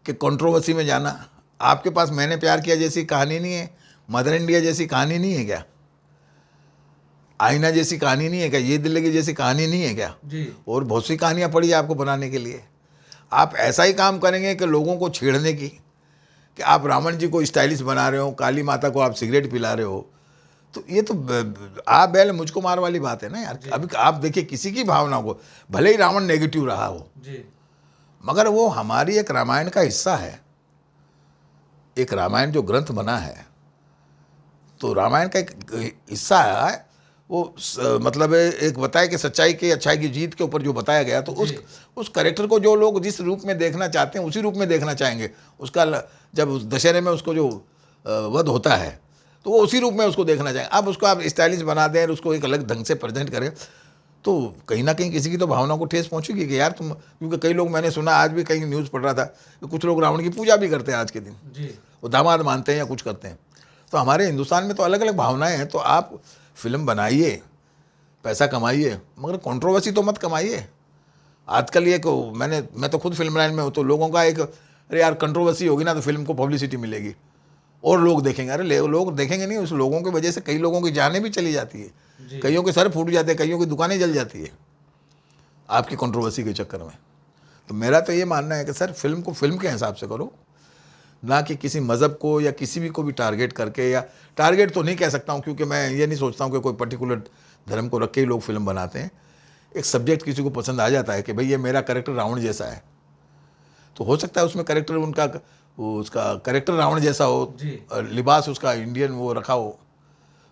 कि कंट्रोवर्सी में जाना? आपके पास मैंने प्यार किया जैसी कहानी नहीं है, मदर इंडिया जैसी कहानी नहीं है क्या, आईना जैसी कहानी नहीं है क्या, ये दिल लगी जैसी कहानी नहीं है क्या? जी और बहुत सी कहानियाँ पड़ी है आपको बनाने के लिए। आप ऐसा ही काम करेंगे कि लोगों को छेड़ने की, कि आप रावण जी को स्टाइलिश बना रहे हो, काली माता को आप सिगरेट पिला रहे हो, तो ये तो आप बैल मुझको मार वाली बात है ना यार। अभी आप देखिए, किसी की भावना को, भले ही रावण नेगेटिव रहा हो, जी मगर वो हमारी एक रामायण का हिस्सा है। एक रामायण जो ग्रंथ बना है, तो रामायण का एक हिस्सा है वो। मतलब एक बताए कि सच्चाई की अच्छाई की जीत के ऊपर जो बताया गया, तो उस करेक्टर को जो लोग जिस रूप में देखना चाहते हैं उसी रूप में देखना चाहेंगे। उसका जब दशहरे में उसको जो वध होता है तो वो उसी रूप में उसको देखना चाहेंगे। अब उसको आप स्टाइलिश बना दें, उसको एक अलग ढंग से प्रेजेंट करें, तो कहीं ना कहीं किसी की तो भावना को ठेस पहुंचेगी कि यार तुम, क्योंकि कई लोग, मैंने सुना आज भी कहीं न्यूज़ पढ़ रहा था कि कुछ लोग रावण की पूजा भी करते हैं आज के दिन, जी वो दामाद मानते हैं या कुछ करते हैं। तो हमारे हिंदुस्तान में तो अलग अलग भावनाएं हैं, तो आप फिल्म बनाइए, पैसा कमाइए, मगर कंट्रोवर्सी तो मत कमाइए। आजकल ये को मैं तो खुद फिल्म लाइन में हूँ, तो लोगों का एक, अरे यार कंट्रोवर्सी होगी ना तो फिल्म को पब्लिसिटी मिलेगी और लोग देखेंगे। अरे लोग देखेंगे नहीं, उस लोगों की वजह से कई लोगों की जानें भी चली जाती है, जी। कईयों के सर फूट जाते हैं, कईयों की दुकानें जल जाती है आपकी कंट्रोवर्सी के चक्कर में। तो मेरा तो ये मानना है कि सर फिल्म को फिल्म के हिसाब से करो, ना कि किसी मज़हब को या किसी भी को भी टारगेट करके, या टारगेट तो नहीं कह सकता हूँ क्योंकि मैं ये नहीं सोचता हूँ कि कोई पर्टिकुलर धर्म को रख के ही लोग फिल्म बनाते हैं। एक सब्जेक्ट किसी को पसंद आ जाता है कि भाई ये मेरा कैरेक्टर रावण जैसा है, तो हो सकता है उसमें कैरेक्टर उनका, उसका कैरेक्टर रावण जैसा हो, जी। लिबास उसका इंडियन वो रखा हो,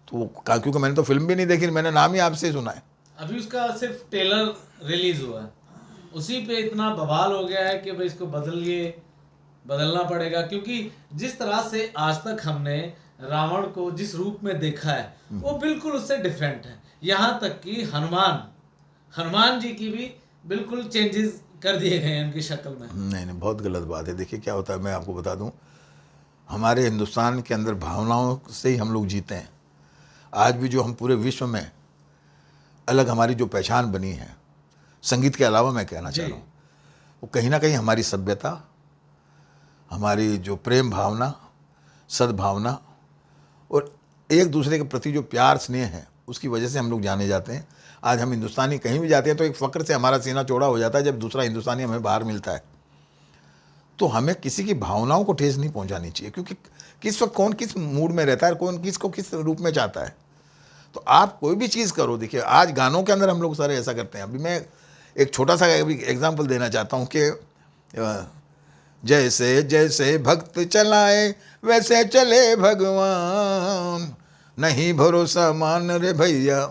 तो वो क्योंकि मैंने तो फिल्म भी नहीं देखी, मैंने नाम ही आपसे सुना है। अभी उसका सिर्फ ट्रेलर रिलीज हुआ है, उसी पे इतना बवाल हो गया है कि भाई इसको बदलना पड़ेगा, क्योंकि जिस तरह से आज तक हमने रावण को जिस रूप में देखा है वो बिल्कुल उससे डिफरेंट है। यहाँ तक कि हनुमान जी की भी बिल्कुल चेंजेस कर दिए गए हैं उनकी शक्ल में। नहीं, बहुत गलत बात है। देखिए क्या होता है, मैं आपको बता दूं, हमारे हिंदुस्तान के अंदर भावनाओं से ही हम लोग जीते हैं। आज भी जो हम पूरे विश्व में अलग हमारी जो पहचान बनी है, संगीत के अलावा मैं कहना चाह रहा हूँ, वो कहीं ना कहीं हमारी सभ्यता, हमारी जो प्रेम भावना, सद्भावना और एक दूसरे के प्रति जो प्यार स्नेह है, उसकी वजह से हम लोग जाने जाते हैं। आज हम हिंदुस्तानी कहीं भी जाते हैं तो एक फ़ख्र से हमारा सीना चौड़ा हो जाता है जब दूसरा हिंदुस्तानी हमें बाहर मिलता है। तो हमें किसी की भावनाओं को ठेस नहीं पहुंचानी चाहिए, क्योंकि किस वक्त कौन किस मूड में रहता है, कौन किसको किस रूप में चाहता है। तो आप कोई भी चीज़ करो, देखिए आज गानों के अंदर हम लोग सारे ऐसा करते हैं। अभी मैं एक छोटा सा एग्जाम्पल देना चाहता हूँ कि जैसे जैसे भक्त चलाए वैसे चले भगवान, नहीं भरोसा मान रे भैया।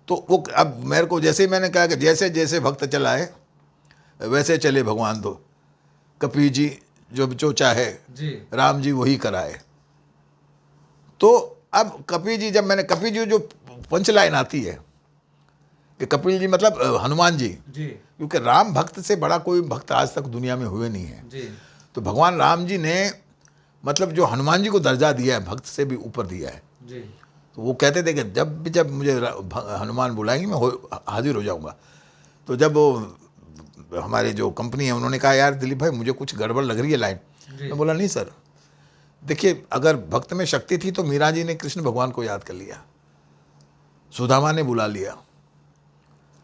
तो वो अब मेरे को जैसे ही मैंने कहा कि जैसे जैसे भक्त चलाए वैसे चले भगवान, तो कपी जी जो चाहे जी। राम जी वही कराए। तो अब कपी जी, जब मैंने कपी जी जो पंच लाइन आती है कि कपिल जी मतलब हनुमान जी, जी। क्योंकि राम भक्त से बड़ा कोई भक्त आज तक दुनिया में हुए नहीं है। जी। तो भगवान राम जी ने मतलब जो हनुमान जी को दर्जा दिया है, भक्त से भी ऊपर दिया है। जी। तो वो कहते थे कि जब मुझे हनुमान बुलाएंगे मैं हाजिर हो जाऊंगा। तो जब वो हमारे जो कंपनी है उन्होंने कहा यार दिलीप भाई मुझे कुछ गड़बड़ लग रही है लाइन, मैं बोला नहीं सर, देखिए अगर भक्त में शक्ति थी तो मीरा जी ने कृष्ण भगवान को याद कर लिया, सुदामा ने बुला लिया,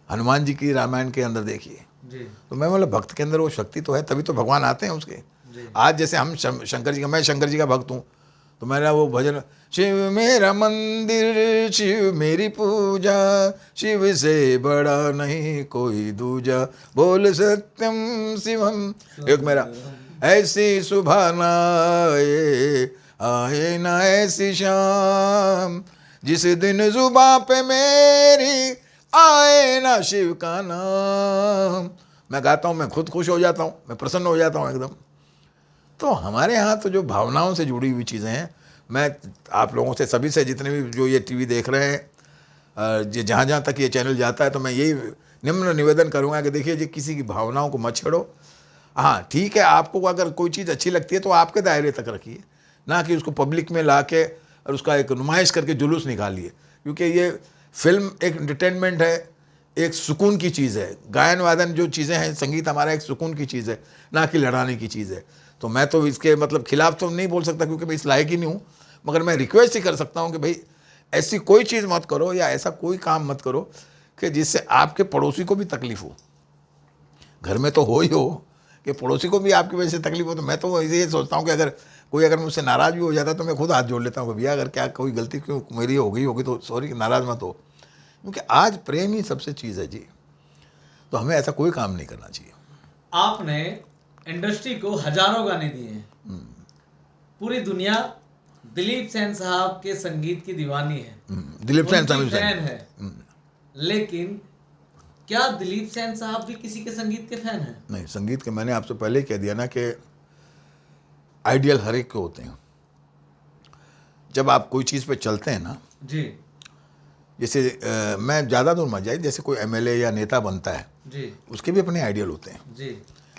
हनुमान जी की रामायण के अंदर देखिए। जी। तो मैं बोला भक्त के अंदर वो शक्ति तो है, तभी तो भगवान आते हैं उसके। जी। आज जैसे हम शंकर जी का, मैं शंकर जी का भक्त हूँ, तो मेरा वो भजन, शिव मेरा मंदिर शिव मेरी पूजा, शिव से बड़ा नहीं कोई दूजा, बोल सत्यम शिवम। एक मेरा ऐसी सुबह ना आए ना ऐसी शाम, जिस दिन जुबा पे मेरी आए ना शिव का नाम। मैं गाता हूँ, मैं खुद खुश हो जाता हूँ, मैं प्रसन्न हो जाता हूँ एकदम। तो हमारे यहाँ तो जो भावनाओं से जुड़ी हुई चीज़ें हैं, मैं आप लोगों से सभी से, जितने भी जो ये टीवी देख रहे हैं, ये जहाँ जहाँ तक ये चैनल जाता है, तो मैं यही निम्न निवेदन करूँगा कि देखिए जी किसी की भावनाओं को मत छेड़ो। हाँ ठीक है, आपको अगर कोई चीज़ अच्छी लगती है तो आपके दायरे तक रखिए, ना कि उसको पब्लिक में ला के और उसका एक नुमाइश करके जुलूस निकालिए। क्योंकि ये फिल्म एक एंटरटेनमेंट है, एक सुकून की चीज़ है। गायन वादन जो चीज़ें हैं, संगीत हमारा एक सुकून की चीज़ है, ना कि लड़ाने की चीज़ है। तो मैं तो इसके मतलब खिलाफ तो नहीं बोल सकता क्योंकि मैं इस लायक ही नहीं हूँ, मगर मैं रिक्वेस्ट ही कर सकता हूँ कि भाई ऐसी कोई चीज़ मत करो या ऐसा कोई काम मत करो कि जिससे आपके पड़ोसी को भी तकलीफ हो। घर में तो हो ही हो कि पड़ोसी को भी आपकी वजह से तकलीफ हो। तो मैं तो ये सोचता हूँ कि अगर मुझसे नाराज़ भी हो जाता तो मैं खुद हाथ जोड़ लेता हूँ कि भैया अगर क्या कोई गलती क्यों मेरी हो गई होगी तो सॉरी, नाराज़ मत हो, क्योंकि आज प्रेम ही सबसे चीज़ है जी। तो हमें ऐसा कोई काम नहीं करना चाहिए। आपने इंडस्ट्री को हजारों गाने दिए हैं, पूरी दुनिया दिलीप सेन साहब के संगीत की दीवानी है, दिलीप सेन उनकी फैन है। लेकिन क्या दिलीप सेन साहब भी किसी के संगीत के फैन हैं? नहीं, संगीत के मैंने आपसे पहले ही कह दिया ना कि आइडियल हर एक के होते हैं। जब आप कोई चीज़ पे चलते हैं ना जी। जैसे मैं ज़्यादा दूर मत जाए, जैसे कोई एमएलए या नेता बनता है जी। उसके भी अपने आइडियल होते हैं जी।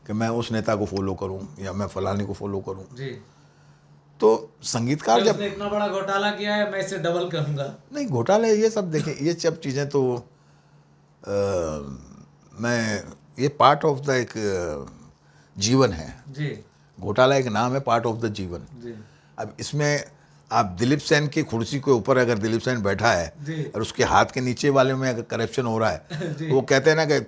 कि मैं उस नेता को फॉलो करूं या मैं फलाने को फॉलो करूं। जी। तो संगीतकार कि जब उसने इतना बड़ा घोटाला किया है, मैं इससे डबल करूंगा। नहीं, घोटाले ये सब देखिए, ये सब चीज़ें तो मैं, ये पार्ट ऑफ द एक जीवन है। जी घोटाला एक नाम है, पार्ट ऑफ द जीवन। जी अब इसमें आप दिलीप सेन की कुर्सी के ऊपर अगर दिलीप सेन बैठा है जी और उसके हाथ के नीचे वाले में अगर करप्शन हो रहा है, जी वो कहते हैं ना कि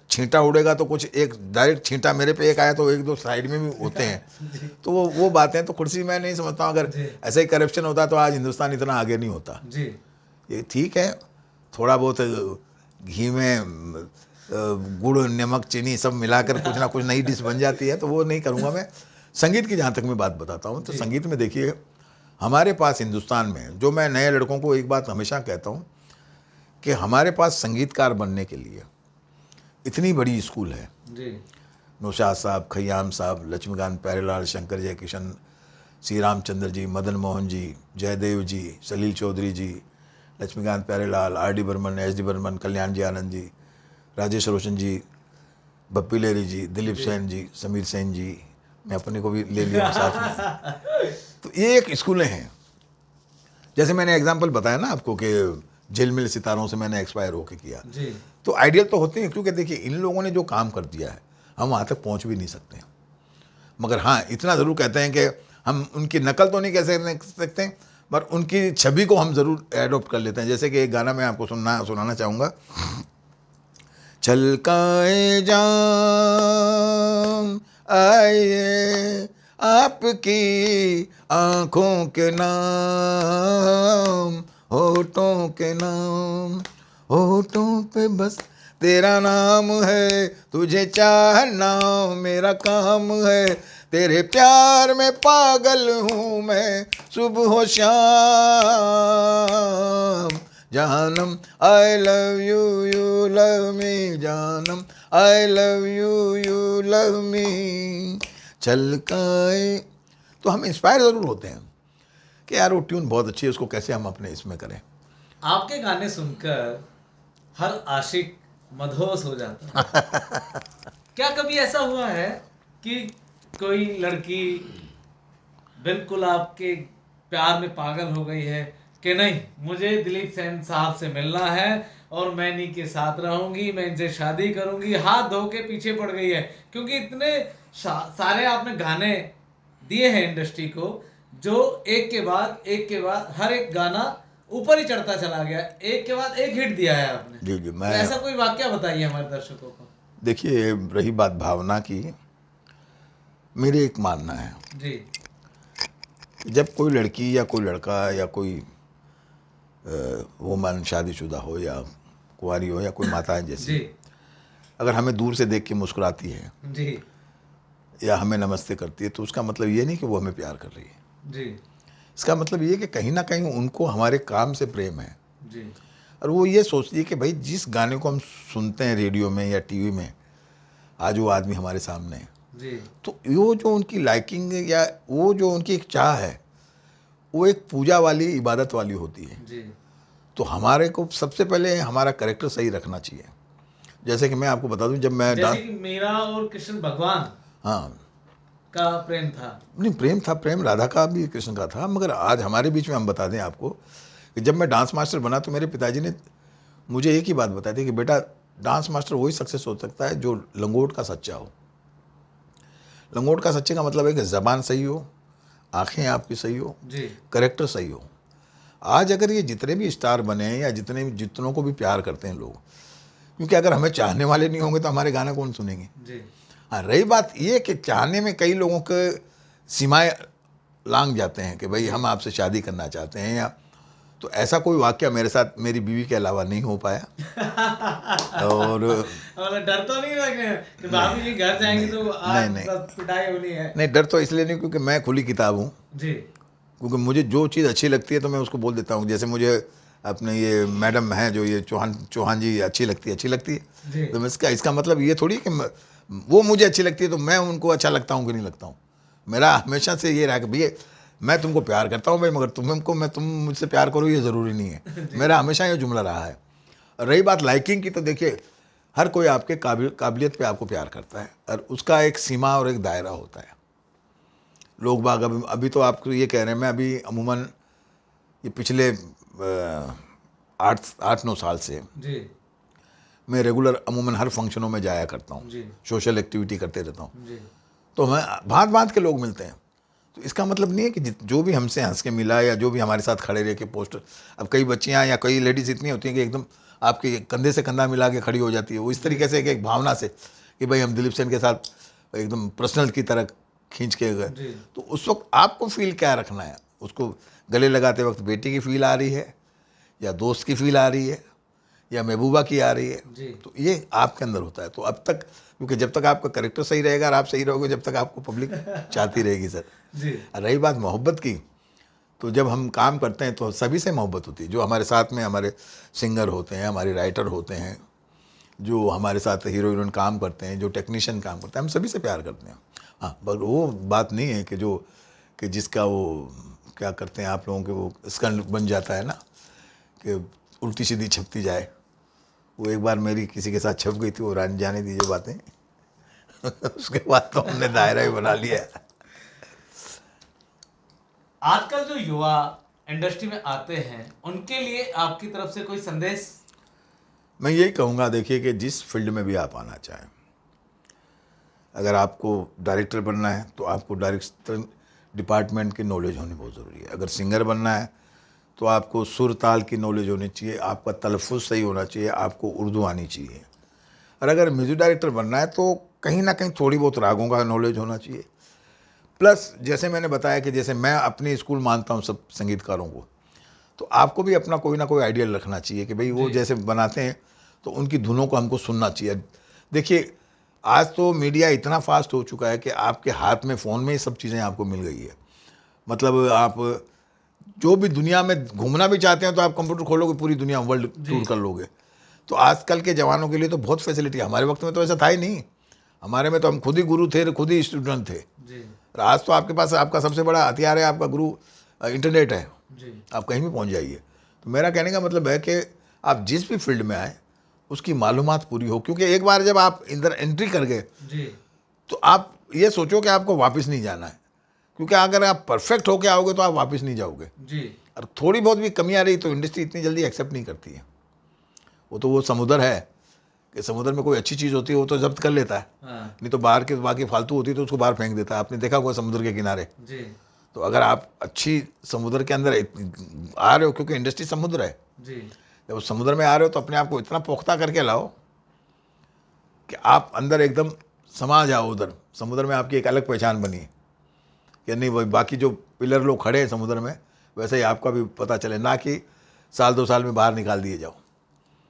छींटा उड़ेगा तो कुछ एक डायरेक्ट छींटा मेरे पे एक आया तो एक दो साइड में भी होते हैं। जी तो वो बातें तो कुर्सी मैं नहीं समझता हूँ। अगर जी ऐसा ही करप्शन होता तो आज हिंदुस्तान इतना आगे नहीं होता। जी ये ठीक है, थोड़ा बहुत घी में गुड़ नमक चीनी सब मिलाकर कुछ ना कुछ नई डिश बन जाती है, तो वो नहीं करूँगा मैं। संगीत की जहाँ तक मैं बात बताता हूँ, तो जी संगीत में देखिए, हमारे पास हिंदुस्तान में, जो मैं नए लड़कों को एक बात हमेशा कहता हूँ कि हमारे पास संगीतकार बनने के लिए इतनी बड़ी स्कूल है। जी Naushad sahab, Khayyam sahab, Laxmikant Pyarelal, Shankar Jaikishan, Shri Ramchandra ji, Madan Mohan ji, Jaidev ji, Salil Chowdhury ji, Laxmikant Pyarelal, R D Burman, S D Burman, Kalyanji Anandji, Rajesh Roshan ji, Bappi Lahiri ji, Dilip ji Sen ji, Sameer Sen ji, मैं अपने को भी ले लिया साथ में। तो ये एक स्कूलें हैं। जैसे मैंने एग्जाम्पल बताया ना आपको कि झिलमिल सितारों से मैंने एक्सपायर होके किया, जी तो आइडियल तो होते हैं, क्योंकि देखिए इन लोगों ने जो काम कर दिया है हम वहाँ तक पहुँच भी नहीं सकते। मगर हाँ, इतना ज़रूर कहते हैं कि हम उनकी नकल तो नहीं कह सकते, पर उनकी छवि को हम ज़रूर एडॉप्ट कर लेते हैं। जैसे कि एक गाना मैं आपको सुनाना चाहूँगा। छलकाए जाम आइए आपकी आँखों के नाम, होठों के नाम, होठों पे बस तेरा नाम है, तुझे चाहना मेरा काम है, तेरे प्यार में पागल हूँ मैं सुबह हो शाम, जानम I love you, you love me, जानम I love you, you love me, छलकाए। तो हम इंस्पायर ज़रूर होते हैं कि यार वो ट्यून बहुत अच्छी है, उसको कैसे हम अपने इसमें करें। आपके गाने सुनकर हर आशिक मदहोश हो जाता है। क्या कभी ऐसा हुआ है कि कोई लड़की बिल्कुल आपके प्यार में पागल हो गई है कि नहीं, मुझे दिलीप सेन साहब से मिलना है और मैं इन्हीं के साथ रहूंगी, मैं इनसे शादी करूंगी, हाथ धो के पीछे पड़ गई है? क्योंकि इतने सारे आपने गाने दिए हैं इंडस्ट्री को, जो एक के बाद हर एक गाना ऊपर ही चढ़ता चला गया, एक के बाद एक हिट दिया है आपने। जी जी, तो मैं ऐसा कोई वाक्य बताइए हमारे दर्शकों को। देखिए, रही बात भावना की, मेरे एक मानना है, जी जब कोई लड़की या कोई लड़का या कोई वुमन शादीशुदा हो या कुंवारी हो या कोई माताएं जैसी, जी अगर हमें दूर से देख के मुस्कुराती है जी या हमें नमस्ते करती है, तो उसका मतलब ये नहीं कि वो हमें प्यार कर रही है। जी इसका मतलब ये कि कहीं ना कहीं उनको हमारे काम से प्रेम है, जी और वो ये सोचती है कि भाई जिस गाने को हम सुनते हैं रेडियो में या टीवी में, आज वो आदमी हमारे सामने है। जी तो वो जो उनकी लाइकिंग या वो जो उनकी एक चाह है, वो एक पूजा वाली, इबादत वाली होती है। जी तो हमारे को सबसे पहले हमारा करेक्टर सही रखना चाहिए। जैसे कि मैं आपको बता दूं, जब मैं जैसे कि मीरा और कृष्ण भगवान हाँ, का प्रेम था। नहीं प्रेम था, प्रेम राधा का भी कृष्ण का था, मगर आज हमारे बीच में हम बता दें आपको कि जब मैं डांस मास्टर बना तो मेरे पिताजी ने मुझे एक ही बात बताई थी कि बेटा, डांस मास्टर वही सक्सेस हो सकता है जो लंगोट का सच्चा हो। लंगोट का सच्चे का मतलब है कि ज़बान सही हो, आंखें आपकी सही हो, जी करेक्टर सही हो। आज अगर ये जितने भी स्टार बने हैं या जितनों को भी प्यार करते हैं लोग, क्योंकि अगर हमें चाहने वाले नहीं होंगे तो हमारे गाने कौन सुनेंगे। जी हाँ, रही बात ये कि चाहने में कई लोगों के सीमाएं लांग जाते हैं कि भाई हम आपसे शादी करना चाहते हैं, या तो ऐसा कोई वाकया मेरे साथ मेरी बीवी के अलावा नहीं हो पाया। और डर तो नहीं लगे कि भाभी जी घर जाएंगे तो आज नहीं बस पिटाई होनी है? नहीं, डर तो इसलिए नहीं क्योंकि मैं खुली किताब हूँ। जी क्योंकि मुझे जो चीज़ अच्छी लगती है तो मैं उसको बोल देता हूँ। जैसे मुझे अपने ये मैडम हैं जो ये चौहान जी अच्छी लगती है, जी तो मैं इसका मतलब ये थोड़ी कि वो मुझे अच्छी लगती है तो मैं उनको अच्छा लगता हूँ कि नहीं लगता हूँ। मेरा हमेशा से ये रहा कि भैया मैं तुमको प्यार करता हूँ भाई, मगर तुम मुझसे प्यार करो ये ज़रूरी नहीं है। मेरा हमेशा ये जुमला रहा है। रही बात लाइकिंग की, तो देखिए हर कोई आपके काबिलियत पे आपको प्यार करता है, और उसका एक सीमा और एक दायरा होता है। लोग बाग अभी तो आपको ये कह रहे हैं, मैं अभी अमूमन ये पिछले 8-9 साल से जी मैं रेगुलर अमूमन हर फंक्शनों में जाया करता हूँ, जी सोशल एक्टिविटी करते रहता हूँ। जी तो हमें भांत भांत के लोग मिलते हैं। तो इसका मतलब नहीं है कि जो भी हमसे हंस के मिला या जो भी हमारे साथ खड़े रह के पोस्टर, अब कई बच्चियाँ या कई लेडीज़ इतनी होती हैं कि एकदम आपके कंधे से कंधा मिला के खड़ी हो जाती है, वो इस तरीके से एक भावना से कि भाई हम दिलीप सेन के साथ एकदम पर्सनल की तरह खींच के गए। जी तो उस वक्त आपको फील क्या रखना है, उसको गले लगाते वक्त बेटी की फील आ रही है या दोस्त की फील आ रही है या महबूबा की आ रही है, जी तो ये आपके अंदर होता है। तो अब तक, क्योंकि जब तक आपका करेक्टर सही रहेगा और आप सही रहोगे, जब तक आपको पब्लिक चाहती रहेगी सर। जी और रही बात मोहब्बत की, तो जब हम काम करते हैं तो सभी से मोहब्बत होती है। जो हमारे साथ में हमारे सिंगर होते हैं, हमारे राइटर होते हैं, जो हमारे साथ हीरो हीरोइन काम करते हैं, जो टेक्नीशियन काम करते हैं, हम सभी से प्यार करते हैं। हाँ, पर वो बात नहीं है कि जिसका वो क्या करते हैं आप लोगों के, वो स्कंड बन जाता है ना, कि उल्टी सीधी छपती जाए। वो एक बार मेरी किसी के साथ छप गई थी, वो जाने दीजिए बातें। उसके बाद तो हमने दायरा ही बना लिया। आजकल जो युवा इंडस्ट्री में आते हैं उनके लिए आपकी तरफ से कोई संदेश? मैं यही कहूँगा, देखिए कि जिस फील्ड में भी आप आना चाहें, अगर आपको डायरेक्टर बनना है तो आपको डायरेक्टर डिपार्टमेंट की नॉलेज होनी बहुत ज़रूरी है। अगर सिंगर बनना है तो आपको सुर ताल की नॉलेज होनी चाहिए, आपका तलफ़ुज़ सही होना चाहिए, आपको उर्दू आनी चाहिए। और अगर म्यूज़िक डायरेक्टर बनना है तो कहीं ना कहीं थोड़ी बहुत रागों का नॉलेज होना चाहिए। प्लस जैसे मैंने बताया कि जैसे मैं अपनी स्कूल मानता हूँ सब संगीतकारों को, तो आपको भी अपना कोई ना कोई आइडियल रखना चाहिए कि भाई वो जी। जैसे बनाते हैं तो उनकी धुनों को हमको सुनना चाहिए। देखिए, आज तो मीडिया इतना फास्ट हो चुका है कि आपके हाथ में फ़ोन में ही सब चीज़ें आपको मिल गई है। मतलब आप जो भी दुनिया में घूमना भी चाहते हैं तो आप कंप्यूटर खोलोगे, पूरी दुनिया वर्ल्ड जी। टूर कर लोगे। तो आजकल के जवानों के लिए तो बहुत फैसिलिटी है। हमारे वक्त में तो ऐसा था ही नहीं। हमारे में तो हम खुद ही गुरु थे, खुद ही स्टूडेंट थे। जी और आज तो आपके पास आपका सबसे बड़ा हथियार है, आपका गुरु इंटरनेट है। जी आप कहीं भी पहुंच जाइए। तो मेरा कहने का मतलब है कि आप जिस भी फील्ड में आए उसकी मालूमात पूरी हो, क्योंकि एक बार जब आप अंदर एंट्री कर गए जी तो आप ये सोचो कि आपको वापस नहीं जाना है, क्योंकि अगर आप परफेक्ट होके आओगे तो आप वापस नहीं जाओगे। जी और थोड़ी बहुत भी कमी आ रही तो इंडस्ट्री इतनी जल्दी एक्सेप्ट नहीं करती है। वो तो वो समुद्र है कि समुद्र में कोई अच्छी चीज़ होती है वो तो जब्त कर लेता है, हाँ नहीं तो बाहर के बाकी फालतू होती है तो उसको बाहर फेंक देता है। आपने देखा होगा समुद्र के किनारे। जी तो अगर आप अच्छी समुद्र के अंदर आ रहे हो, क्योंकि इंडस्ट्री समुद्र है, जी जब उस समुद्र में आ रहे हो तो अपने आप को इतना पुख्ता करके लाओ कि आप अंदर एकदम समा जाओ। उधर समुद्र में आपकी एक अलग पहचान बनी है कि नहीं, वही बाकी जो पिलर लोग खड़े हैं समुद्र में, वैसे ही आपका भी पता चले, ना कि साल 2 साल में बाहर निकाल दिए जाओ।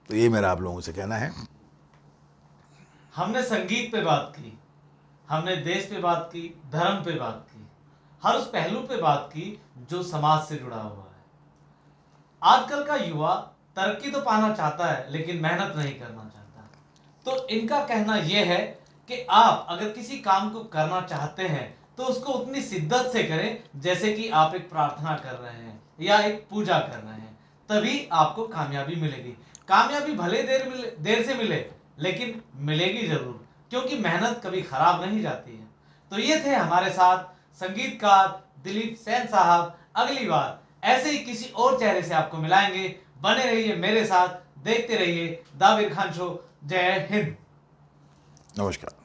तो ये मेरा आप लोगों से कहना है। हमने संगीत पे बात की, हमने देश पे बात की, धर्म पे बात की, हर उस पहलू पे बात की जो समाज से जुड़ा हुआ है। आजकल का युवा तरक्की तो पाना चाहता है लेकिन मेहनत नहीं करना चाहता। तो इनका कहना यह है कि आप अगर किसी काम को करना चाहते हैं तो उसको उतनी शिद्दत से करें जैसे कि आप एक प्रार्थना कर रहे हैं या एक पूजा कर रहे हैं, तभी आपको कामयाबी मिलेगी। कामयाबी भले देर से मिले लेकिन मिलेगी जरूर, क्योंकि मेहनत कभी खराब नहीं जाती है। तो ये थे हमारे साथ संगीतकार दिलीप सेन साहब। अगली बार ऐसे ही किसी और चेहरे से आपको मिलाएंगे। बने रहिए मेरे साथ, देखते रहिए दाविर खान शो। जय हिंद। नमस्कार।